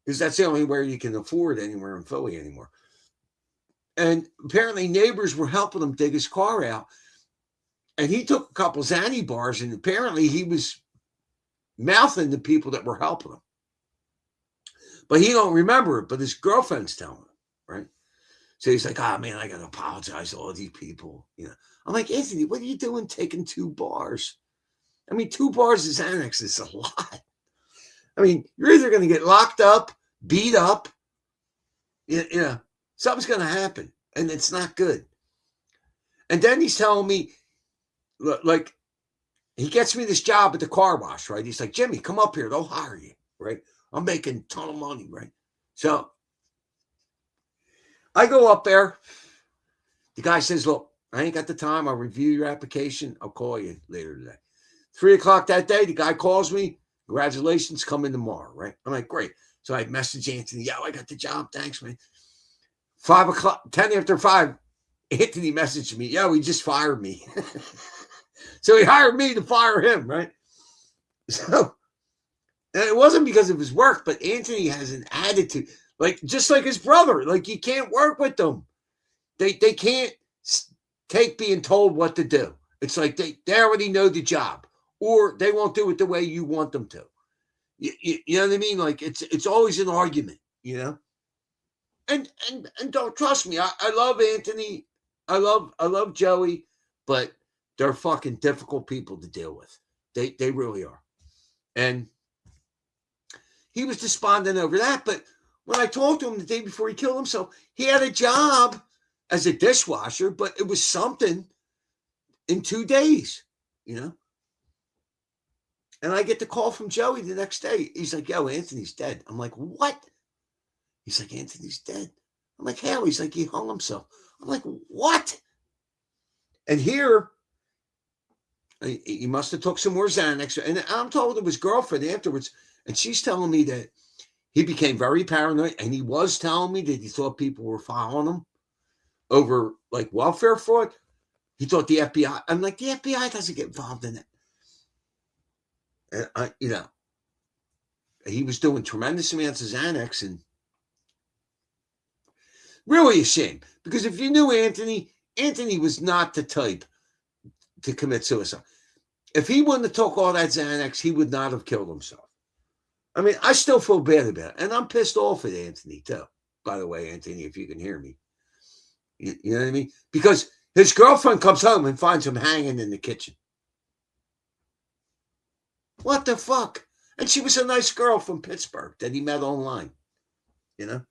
Because that's the only way you can afford anywhere in Philly anymore. And apparently neighbors were helping him dig his car out. And he took a couple Xanny bars, and apparently he was mouthing the people that were helping him. But he don't remember it, but his girlfriend's telling him, right? So he's like, oh, man, I got to apologize to all these people. You know, I'm like, Anthony, what are you doing taking 2 bars? I mean, 2 bars of Xanax is a lot. I mean, you're either going to get locked up, beat up, you know, something's going to happen, and it's not good. And then he's telling me, like, he gets me this job at the car wash, right? He's like, Jimmy, come up here. They'll hire you, right? I'm making a ton of money, right? So I go up there. The guy says, look, I ain't got the time. I'll review your application. I'll call you later today. 3:00 that day, the guy calls me. Congratulations, come in tomorrow, right? I'm like, great. So I message Anthony. Yeah, I got the job. Thanks, man. 5:00, 10 after 5, Anthony messaged me. Yeah, we just fired me. So he hired me to fire him, right? So, and it wasn't because of his work, but Anthony has an attitude, like just like his brother. Like, you can't work with them. They can't take being told what to do. It's like they already know the job, or they won't do it the way you want them to. You know what I mean? Like, it's always an argument, you know? And don't, trust me, I love Anthony. I love Joey, but they're fucking difficult people to deal with. They really are. And he was despondent over that. But when I talked to him the day before he killed himself, he had a job as a dishwasher, but it was something in 2 days, you know? And I get the call from Joey the next day. He's like, yo, Anthony's dead. I'm like, what? He's like, Anthony's dead. I'm like, how? He's like, he hung himself. I'm like, what? And here, he must have took some more Xanax. And I'm told it was girlfriend afterwards. And she's telling me that he became very paranoid. And he was telling me that he thought people were following him over, like, welfare fraud. He thought the FBI. I'm like, the FBI doesn't get involved in it. And you know, he was doing tremendous amounts of Xanax, and really a shame. Because if you knew Anthony was not the type to commit suicide. If he wouldn't have took all that Xanax, he would not have killed himself. I mean, I still feel bad about it. And I'm pissed off at Anthony, too. By the way, Anthony, if you can hear me. You know what I mean? Because his girlfriend comes home and finds him hanging in the kitchen. What the fuck? And she was a nice girl from Pittsburgh that he met online. You know?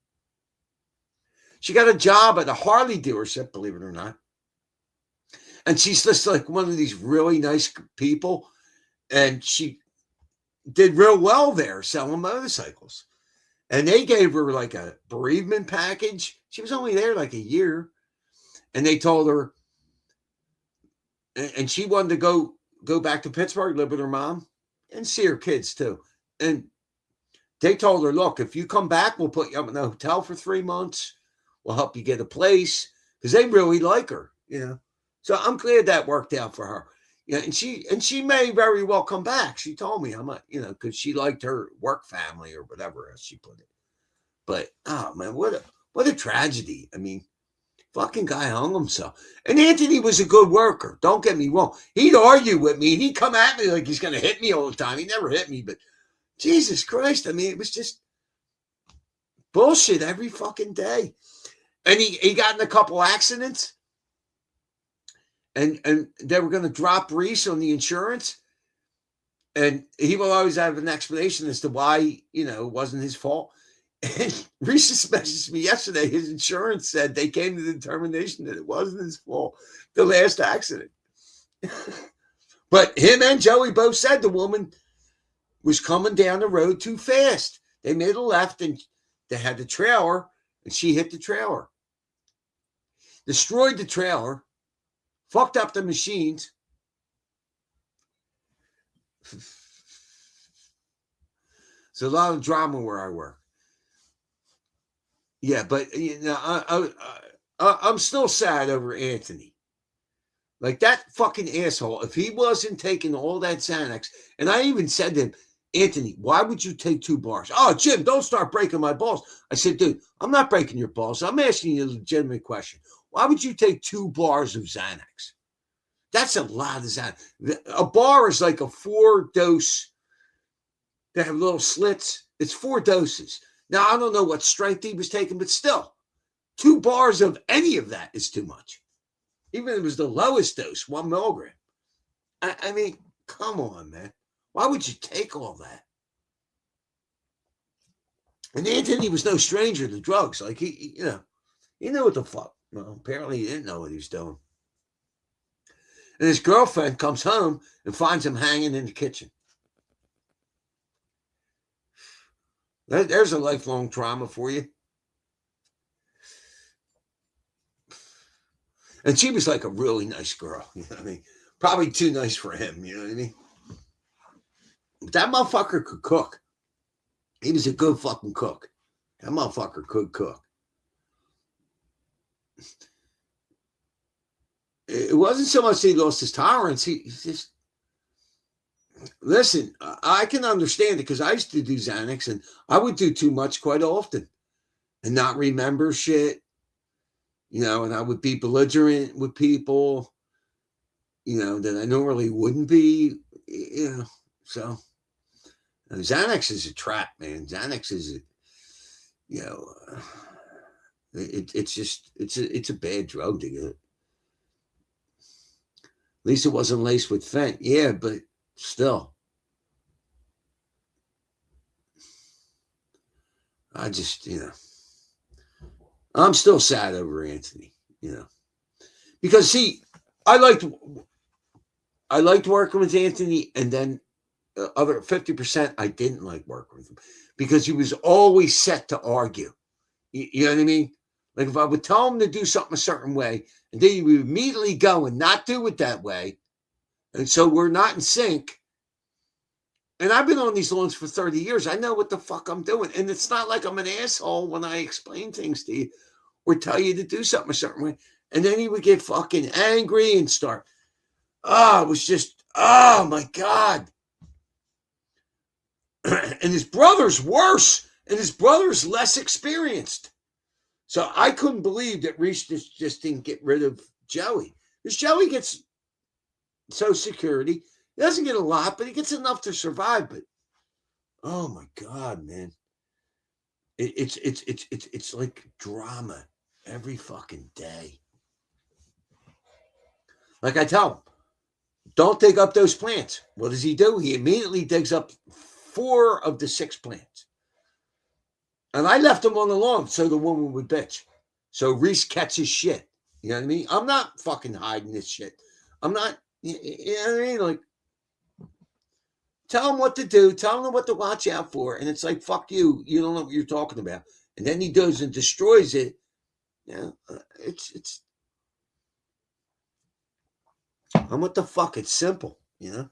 She got a job at a Harley dealership, believe it or not. And she's just like one of these really nice people. And she did real well there selling motorcycles. And they gave her like a bereavement package. She was only there like a year. And they told her, and she wanted to go back to Pittsburgh, live with her mom, and see her kids too. And they told her, look, if you come back, we'll put you up in a hotel for 3 months. We'll help you get a place, because they really like her, you know. So I'm glad that worked out for her. Yeah, and she may very well come back. She told me, I'm not, you know, because she liked her work family or whatever as she put it. But oh man, what a tragedy. I mean, fucking guy hung himself. And Anthony was a good worker. Don't get me wrong. He'd argue with me. He'd come at me like he's going to hit me all the time. He never hit me, but Jesus Christ. I mean, it was just bullshit every fucking day. And he got in a couple accidents. and they were going to drop Reese on the insurance, and he will always have an explanation as to why, it wasn't his fault. And Reese just messaged me yesterday. His insurance said they came to the determination that it wasn't his fault, the last accident. But him and Joey both said the woman was coming down the road too fast. They made a left, and they had the trailer, and she hit the trailer. Destroyed the trailer, fucked up the machines. It's a lot of drama where I work. Yeah, but I'm still sad over Anthony. Like, that fucking asshole, if he wasn't taking all that Xanax, and I even said to him, Anthony, why would you take 2 bars? Oh, Jim, don't start breaking my balls. I said, dude, I'm not breaking your balls. I'm asking you a legitimate question. Why would you take 2 bars of Xanax? That's a lot of Xanax. A bar is like a 4-dose. They have little slits. It's 4 doses. Now, I don't know what strength he was taking, but still, 2 bars of any of that is too much. Even if it was the lowest dose, 1 milligram. I mean, come on, man. Why would you take all that? And Anthony was no stranger to drugs. Like, he knew what the fuck. Well, apparently he didn't know what he was doing. And his girlfriend comes home and finds him hanging in the kitchen. There's a lifelong trauma for you. And she was like a really nice girl. You know what I mean? Probably too nice for him. You know what I mean? That motherfucker could cook. He was a good fucking cook. That motherfucker could cook. It wasn't so much that he lost his tolerance. He just... Listen, I can understand it because I used to do Xanax, and I would do too much quite often and not remember shit. And I would be belligerent with people, that I normally wouldn't be, so Xanax is a trap, man. Xanax is, it's a bad drug to get. At least it wasn't laced with fent. Yeah, but still. I just, I'm still sad over Anthony, because I liked working with Anthony, and then other 50% I didn't like working with him because he was always set to argue. You know what I mean? Like, if I would tell him to do something a certain way, and then he would immediately go and not do it that way, and so we're not in sync. And I've been on these loans for 30 years. I know what the fuck I'm doing. And it's not like I'm an asshole when I explain things to you or tell you to do something a certain way. And then he would get fucking angry and start, it was just, oh my God. And his brother's worse. And his brother's less experienced. So I couldn't believe that Reese just didn't get rid of Joey. Because Joey gets Social Security. He doesn't get a lot, but he gets enough to survive. But oh my God, man, it's like drama every fucking day. Like I tell him, don't dig up those plants. What does he do? He immediately digs up 4 of the 6 plants, and I left them on the lawn so the woman would bitch. So Reese catches shit. You know what I mean? I'm not fucking hiding this shit. I'm not. You know what I mean? Like. Tell him what to do. Tell him what to watch out for. And it's like, fuck you. You don't know what you're talking about. And then he does and destroys it. It's. And what the fuck? It's simple, Now,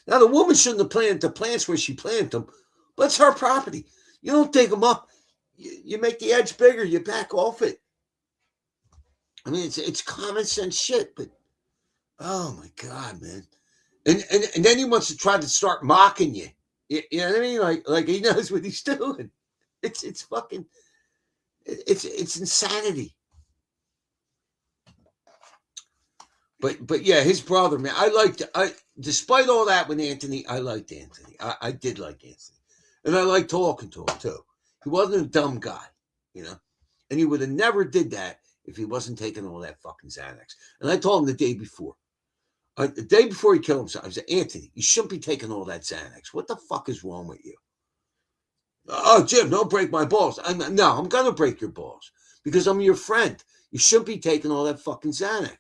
the woman shouldn't have planted the plants where she planted them, but it's her property. You don't dig them up. You make the edge bigger. You back off it. I mean, it's common sense shit, but oh my God, man. And then he wants to try to start mocking you. You know what I mean? Like he knows what he's doing. It's fucking, it's insanity. But yeah, his brother, man, despite all that with Anthony, I liked Anthony. I did like Anthony. And I liked talking to him too. He wasn't a dumb guy, And he would have never did that if he wasn't taking all that fucking Xanax. And I told him the day before. The day before he killed himself, I said, Anthony, you shouldn't be taking all that Xanax. What the fuck is wrong with you? Oh, Jim, don't break my balls. No, I'm going to break your balls because I'm your friend. You shouldn't be taking all that fucking Xanax.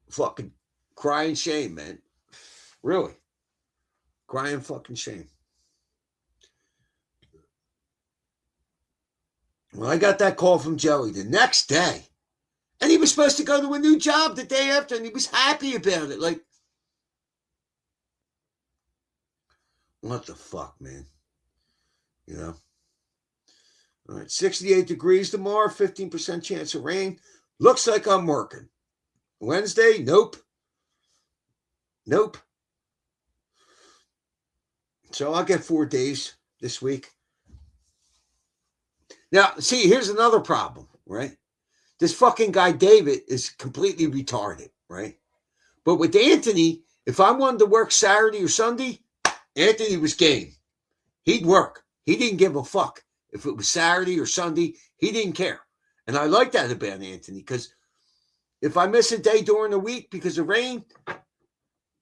Fucking crying shame, man. Really. Crying fucking shame. Well, I got that call from Joey the next day. And he was supposed to go to a new job the day after, and he was happy about it. Like, what the fuck, man? You know? All right, 68 degrees tomorrow, 15% chance of rain. Looks like I'm working. Wednesday, nope. Nope. So I'll get 4 days this week. Now, see, here's another problem, right? This fucking guy, David, is completely retarded, right? But with Anthony, if I wanted to work Saturday or Sunday, Anthony was game. He'd work. He didn't give a fuck. If it was Saturday or Sunday, he didn't care. And I like that about Anthony because if I miss a day during the week because of rain,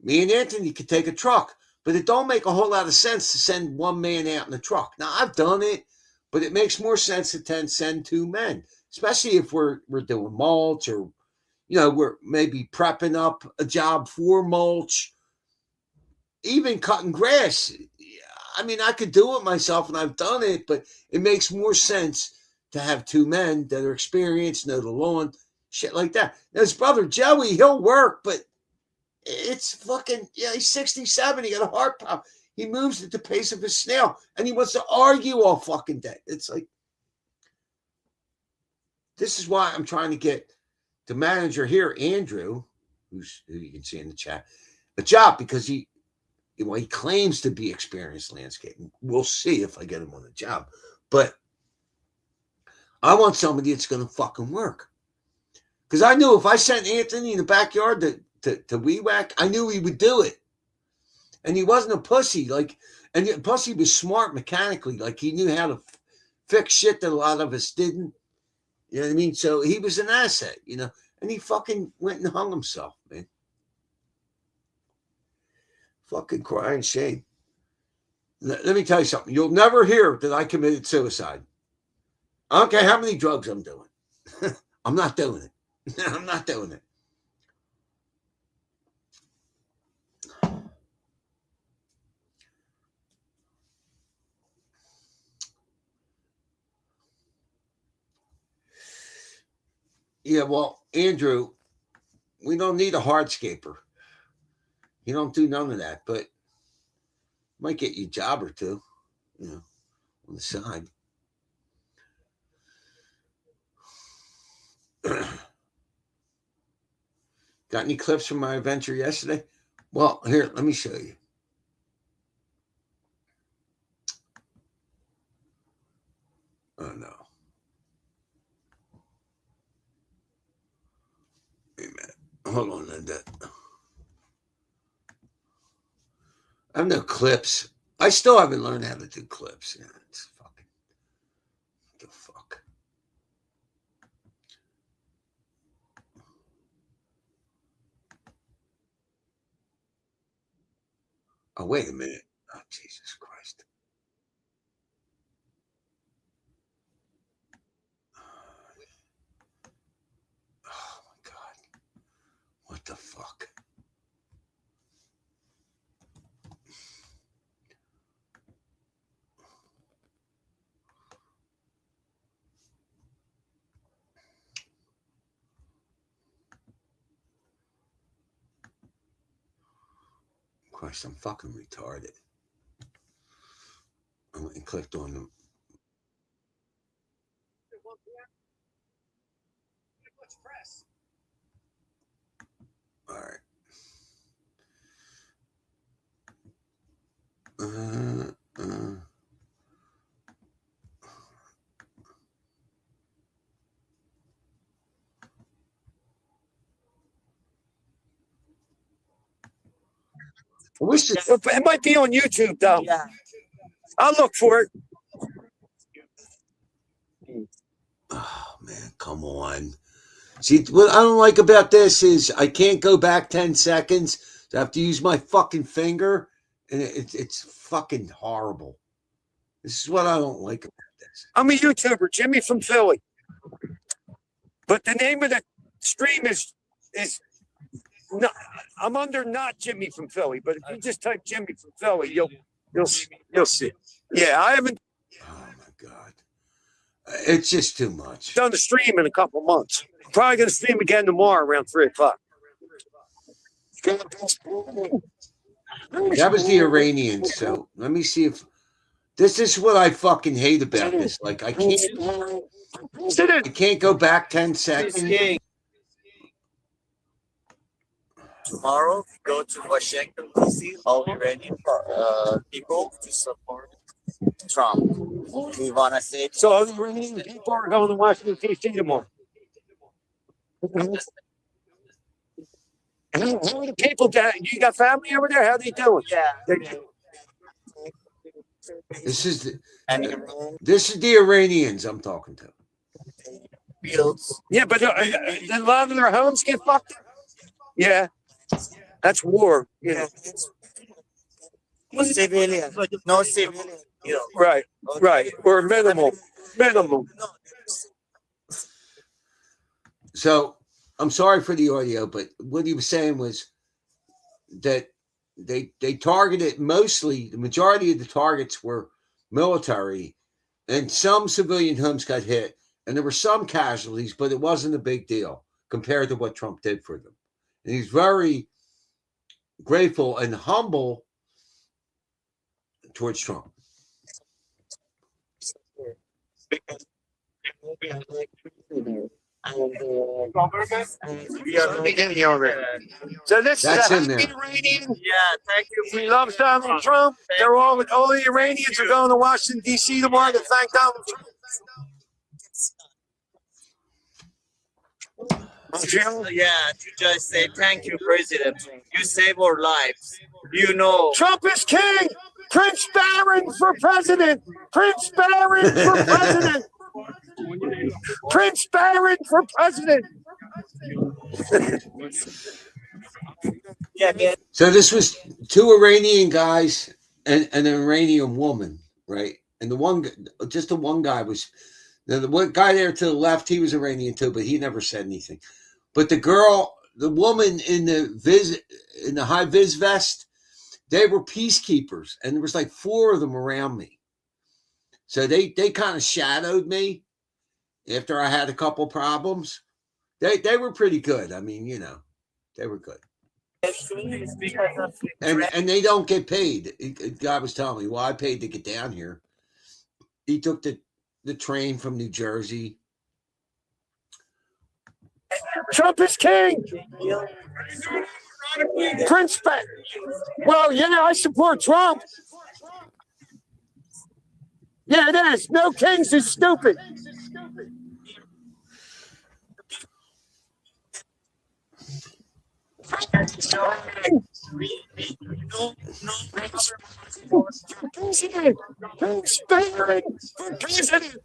me and Anthony could take a truck. But it don't make a whole lot of sense to send one man out in the truck. Now, I've done it, but it makes more sense to send 2 men, especially if we're doing mulch or, you know, we're maybe prepping up a job for mulch, even cutting grass. I mean, I could do it myself, and I've done it, but it makes more sense to have 2 men that are experienced, know the lawn, shit like that. Now, his brother Joey, he'll work, but it's fucking, yeah, he's 67. He got a heart problem. He moves at the pace of a snail, and he wants to argue all fucking day. It's like, this is why I'm trying to get the manager here, Andrew, who you can see in the chat, a job because he claims to be experienced landscaping. We'll see if I get him on the job. But I want somebody that's going to fucking work. Because I knew if I sent Anthony in the backyard to weed whack, I knew he would do it. And he wasn't a pussy. And plus he was smart mechanically. Like he knew how to fix shit that a lot of us didn't. You know what I mean? So he was an asset, you know. And he fucking went and hung himself, man. Fucking crying shame. Let me tell you something. You'll never hear that I committed suicide. I don't care how many drugs I'm doing. I'm not doing it. I'm not doing it. Yeah, well, Andrew, we don't need a hardscaper. You don't do none of that, but might get you a job or two, you know, on the side. Got any clips from my adventure yesterday? Well, here, let me show you. Oh, no. Wait a minute. Hold on, Linda. I have no clips. I still haven't learned how to do clips. Yeah, it's fucking, what the fuck? Oh, wait a minute. Oh, Jesus Christ. Oh, my God. What the fuck? Christ, I'm fucking retarded. I went and clicked on them. All right. I wish It might be on YouTube though. Yeah. I'll look for it. Oh man, come on. See, what I don't like about this is I can't go back 10 seconds. So I have to use my fucking finger, and it's fucking horrible. This is what I don't like about this. I'm a YouTuber, Jimmy from Philly. But the name of the stream is not, I'm under not Jimmy from Philly, but if you just type Jimmy from Philly, you'll see. Yeah, I haven't Oh my god. It's just too much. done the stream in a couple months. I'm probably gonna stream again tomorrow around 3:00. That was the Iranians, so let me see if this is what I fucking hate about this. Like I can't go back 10 seconds. Tomorrow, we go to Washington, D.C., all Iranian people to support Trump. We want to say So all the Iranian people are going to Washington, D.C. tomorrow. How are the people down? You got family over there? How they doing? yeah. This is And the Iranians I'm talking to. fields. Yeah, but a lot of their homes get fucked up. Yeah, that's war. You know. Civilian, no civilian. Right, right, or minimal. So I'm sorry for the audio, but what he was saying was that they targeted mostly the majority of the targets were military, and some civilian homes got hit, and there were some casualties, but it wasn't a big deal compared to what Trump did for them. And he's very grateful and humble towards Trump. So this That's is a in there. happy Iranian. Yeah, thank you. He loves Donald Trump. They're all the Iranians are going to Washington D.C. tomorrow to thank Donald Trump. Yeah, to just say thank you, President. You save our lives. You know. Trump is king. Prince Barron for president. Prince Barron for president. Prince Barron for president. Yeah. So this was two Iranian guys and an Iranian woman, right? And the one guy was, now the one guy there to the left, he was Iranian too, but he never said anything. But the woman in the high vis vest, they were peacekeepers, and there was like 4 of them around me. So they kind of shadowed me after I had a couple problems. They were pretty good. I mean, they were good. And they don't get paid. The guy was telling me, well, I paid to get down here. He took the train from New Jersey. Trump is king. Prince Barron. Well, yeah, I support Trump. Yeah, it is. No kings is stupid. President. Prince Barron for president.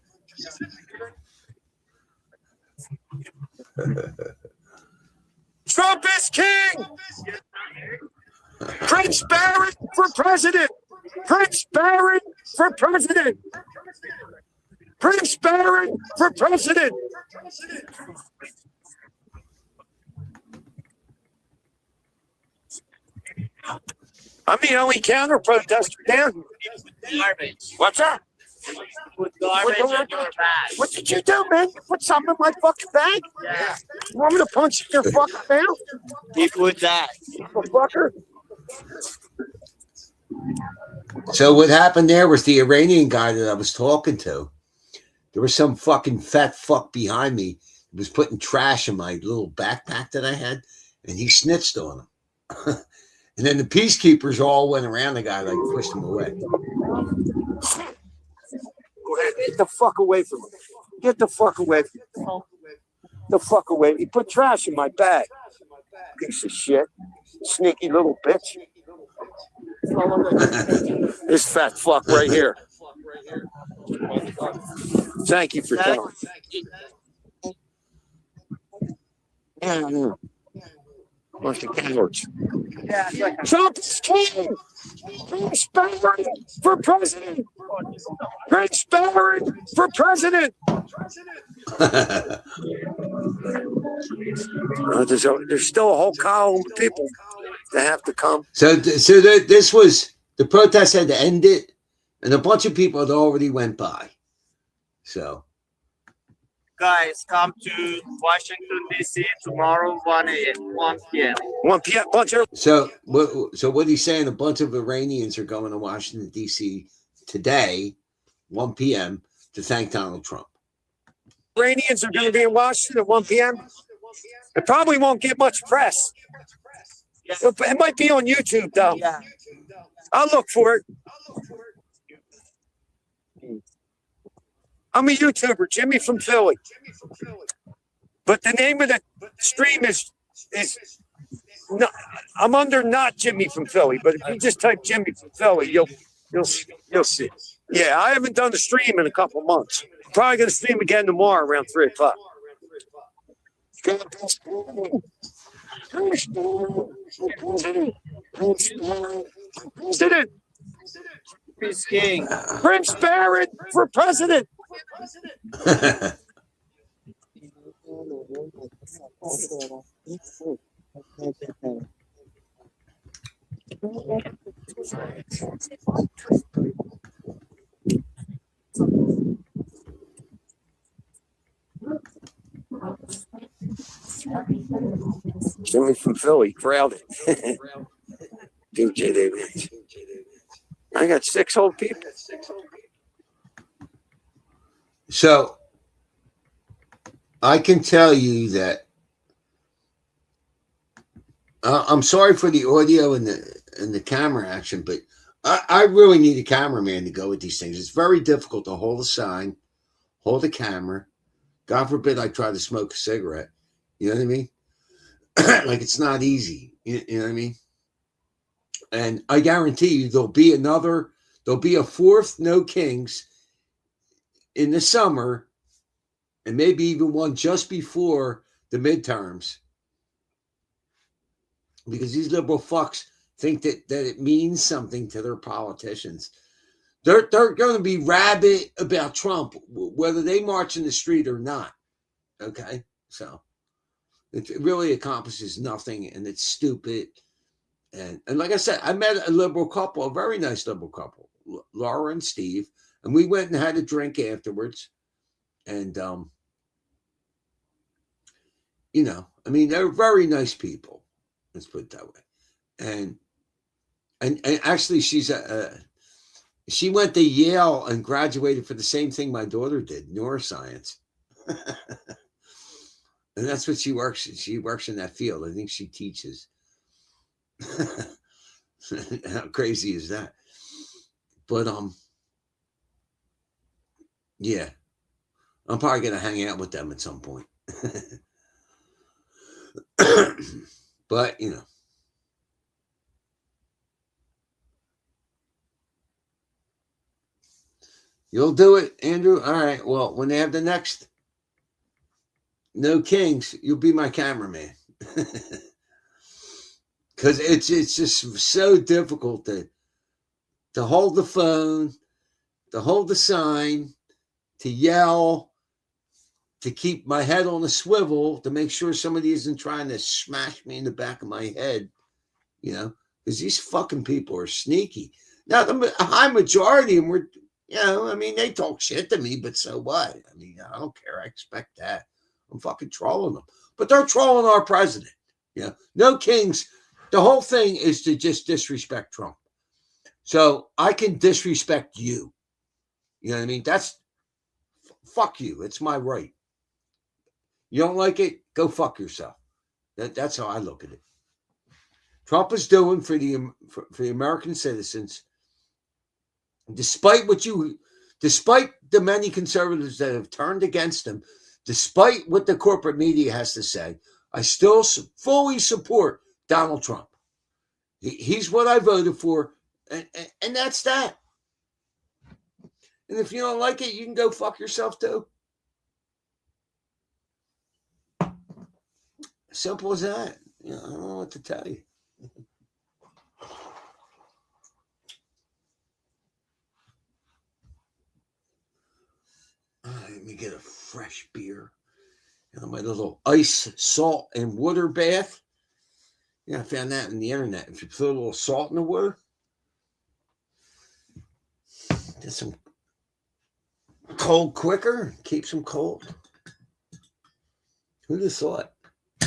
Trump is king. Prince Barron for president. Prince Barron for president. Prince Barron for president. I'm the only counter protester down here. Garbage. What's that? Put garbage in your bag. What did you do, man? You put something in my fucking bag? Yeah. You want me to punch in your fucking mouth? He put that. Motherfucker. So what happened there was the Iranian guy that I was talking to. There was some fucking fat fuck behind me who was putting trash in my little backpack that I had, and he snitched on him. And then the peacekeepers all went around the guy, like pushed him away. Get the fuck away from me. Get the fuck away from me. The fuck away. He put trash in my bag. Piece of shit. Sneaky little bitch. This fat fuck right here. Thank you for telling. Yeah. Bunch of cowards. Trump is king. Prince Barry for president. Prince Barry for president. There's still a whole column of people that have to come. This was the protest had to end it, and a bunch of people had already went by. So, Guys, come to Washington, D.C. tomorrow, 1 p.m. 1 p.m. Bunch of so what he's saying, a bunch of Iranians are going to Washington, D.C. today, 1 p.m., to thank Donald Trump. Iranians are going to be in Washington at 1 p.m. It probably won't get much press. It might be on YouTube, though. Yeah. I'll look for it. I'm a YouTuber, Jimmy from Philly. But the name of the stream is not, I'm under not Jimmy from Philly, but if you just type Jimmy from Philly, you'll see. Yeah, I haven't done the stream in a couple months. Probably gonna stream again tomorrow around 3 o'clock. President. Peace King. Prince Barrett for president. Jimmy from Philly, crowded. Dude, J. I got 6 whole people. So I can tell you that I'm sorry for the audio and the camera action, but I really need a cameraman to go with these things. It's very difficult to hold a sign, hold a camera. God forbid I try to smoke a cigarette. You know what I mean? Like, it's not easy. You know what I mean? And I guarantee you there'll be a fourth No Kings in the summer, and maybe even one just before the midterms, because these liberal fucks think that it means something to their politicians. They're going to be rabid about Trump, whether they march in the street or not. Okay? So it really accomplishes nothing, and it's stupid. And like I said, I met a liberal couple, a very nice liberal couple, Laura and Steve, and we went and had a drink afterwards. And, you know, I mean, they're very nice people. Let's put it that way. And actually, she went to Yale and graduated for the same thing my daughter did, neuroscience. And that's what she works. She works in that field. I think she teaches. How crazy is that? But yeah, I'm probably gonna hang out with them at some point. But you know, you'll do it, Andrew. All right. Well, when they have the next No Kings, you'll be my cameraman. Because it's just so difficult to hold the phone, to hold the sign, to yell, to keep my head on a swivel, to make sure somebody isn't trying to smash me in the back of my head, you know, because these fucking people are sneaky. Now, the high majority of them were, you know, I mean, they talk shit to me, but so what? I mean, I don't care. I expect that. I'm fucking trolling them. But they're trolling our president. You know, No Kings. The whole thing is to just disrespect Trump. So I can disrespect you. You know what I mean? That's fuck you. It's my right. You don't like it? Go fuck yourself. That's how I look at it. Trump is doing for the American citizens, despite the many conservatives that have turned against him, despite what the corporate media has to say, I still fully support Donald Trump. He's what I voted for. And that's that. And if you don't like it, you can go fuck yourself too. Simple as that. You know, I don't know what to tell you. Let me get a fresh beer. And my little ice, salt, and water bath. Yeah, I found that on the internet. If you put a little salt in the water, gets them cold quicker, keeps them cold. Who'd have thought,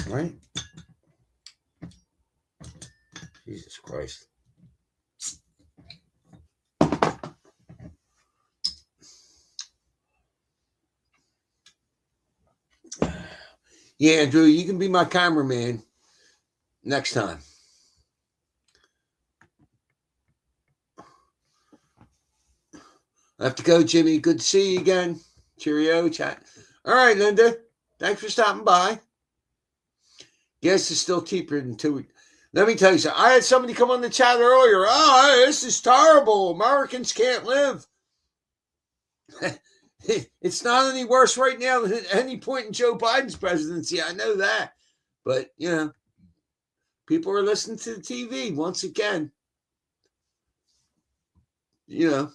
right? Jesus Christ. Yeah, Andrew, you can be my cameraman next time. I have to go, Jimmy. Good to see you again. Cheerio, chat. All right, Linda. Thanks for stopping by. Gas is still cheaper than 2 weeks. Let me tell you something. I had somebody come on the chat earlier. Oh, this is terrible. Americans can't live. It's not any worse right now than at any point in Joe Biden's presidency. I know that. But, you know, people are listening to the TV once again. You know,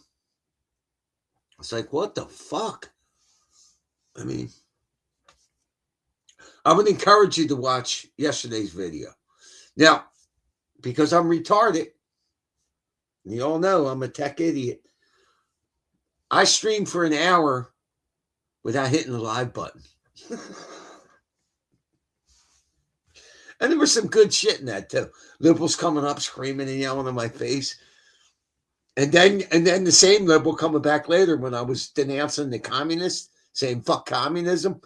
it's like, what the fuck? I mean, I would encourage you to watch yesterday's video. Now, because I'm retarded, you all know I'm a tech idiot. I streamed for an hour without hitting the live button. And there was some good shit in that too. Liberals coming up screaming and yelling in my face. And then the same liberal coming back later when I was denouncing the communists, saying fuck communism,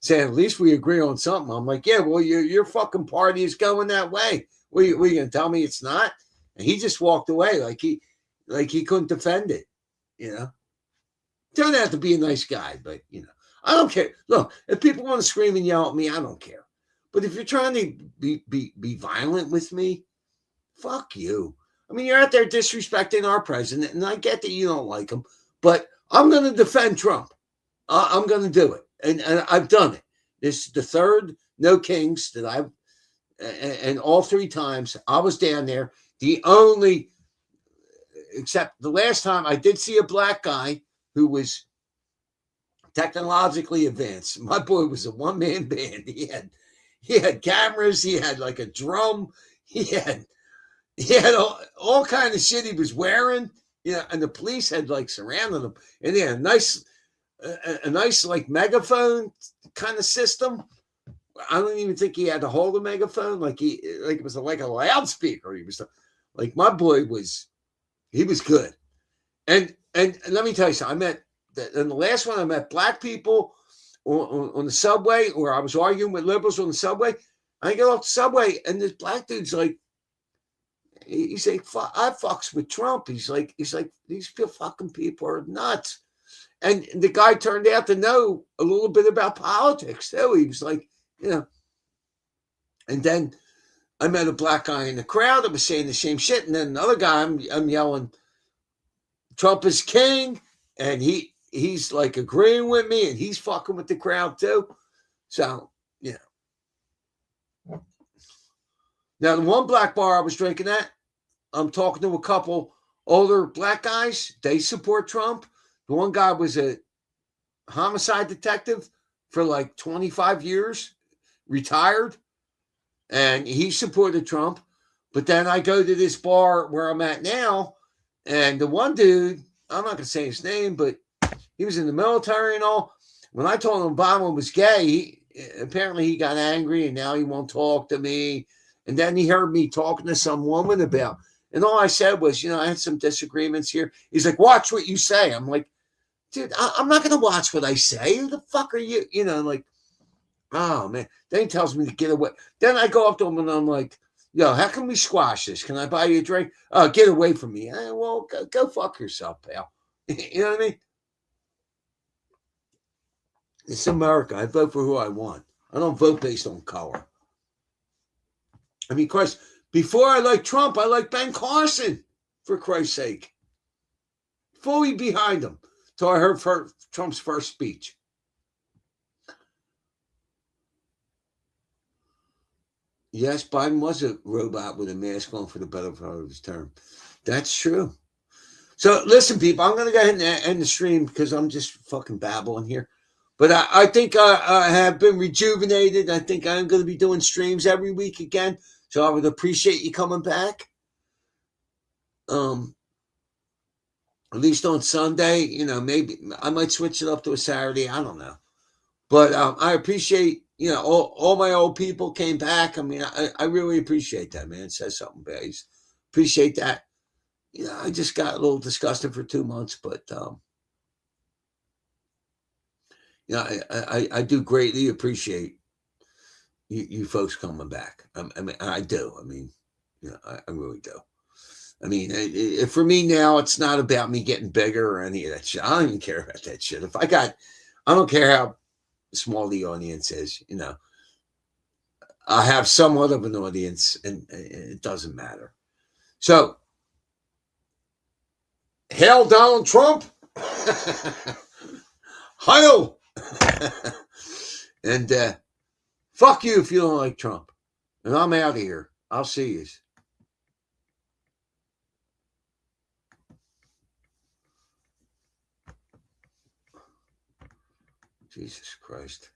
saying at least we agree on something. I'm like, yeah, well, your fucking party is going that way. What are you gonna tell me it's not? And he just walked away like he couldn't defend it, you know. Don't have to be a nice guy, but you know, I don't care. Look, if people want to scream and yell at me, I don't care. But if you're trying to be violent with me, fuck you. I mean, you're out there disrespecting our president, and I get that you don't like him, but I'm going to defend Trump. I'm going to do it, and I've done it. This is the third No Kings that I've, and all 3 times I was down there. The only, except the last time I did see a black guy who was technologically advanced. My boy was a one-man band. He had cameras. He had like a drum. He had all kind of shit he was wearing. Yeah, and the police had like surrounded him, and they had a nice like megaphone kind of system. I don't even think he had to hold a megaphone. Like it was like a loudspeaker. He was like, my boy was good. And let me tell you something. In the last one, I met black people on the subway, or I was arguing with liberals on the subway. I get off the subway, and this black dude's like, he's like, I fucks with Trump. He's like, these fucking people are nuts. And the guy turned out to know a little bit about politics too. He was like, you know. And then I met a black guy in the crowd that was saying the same shit. And then another guy, I'm yelling, Trump is king, and he's like agreeing with me, and he's fucking with the crowd too. So, you know. Now, the one black bar I was drinking at, I'm talking to a couple older black guys. They support Trump. The one guy was a homicide detective for like 25 years, retired, and he supported Trump. But then I go to this bar where I'm at now, and the one dude, I'm not going to say his name, but he was in the military and all. When I told him Obama was gay, apparently he got angry, and now he won't talk to me. And then he heard me talking to some woman about, and all I said was, you know, I had some disagreements here. He's like, watch what you say. I'm like, dude, I'm not going to watch what I say. Who the fuck are you? You know, like, oh, man. Then he tells me to get away. Then I go up to him, and I'm like, yo, how can we squash this? Can I buy you a drink? Oh, get away from me. Well, go fuck yourself, pal. You know what I mean? It's America. I vote for who I want. I don't vote based on color. I mean, of course, before I liked Trump, I liked Ben Carson. For Christ's sake. Fully behind him. Till I heard Trump's first speech. Yes, Biden was a robot with a mask on for the better part of his term. That's true. So listen, people, I'm going to go ahead and end the stream because I'm just fucking babbling here. But I think I have been rejuvenated. I think I'm going to be doing streams every week again. So I would appreciate you coming back. At least on Sunday, you know, maybe I might switch it up to a Saturday. I don't know. But I appreciate, you know, all my old people came back. I mean, I really appreciate that, man. It says something, guys. Appreciate that. You know, I just got a little disgusted for 2 months, but you know, I do greatly appreciate you folks coming back. I mean, I do. I mean, you know, I really do. I mean, for me now, it's not about me getting bigger or any of that shit. I don't even care about that shit. I don't care how small the audience is, you know. I have somewhat of an audience, and it doesn't matter. So, hail Donald Trump. Heil. And fuck you if you don't like Trump. And I'm out of here. I'll see you. Jesus Christ.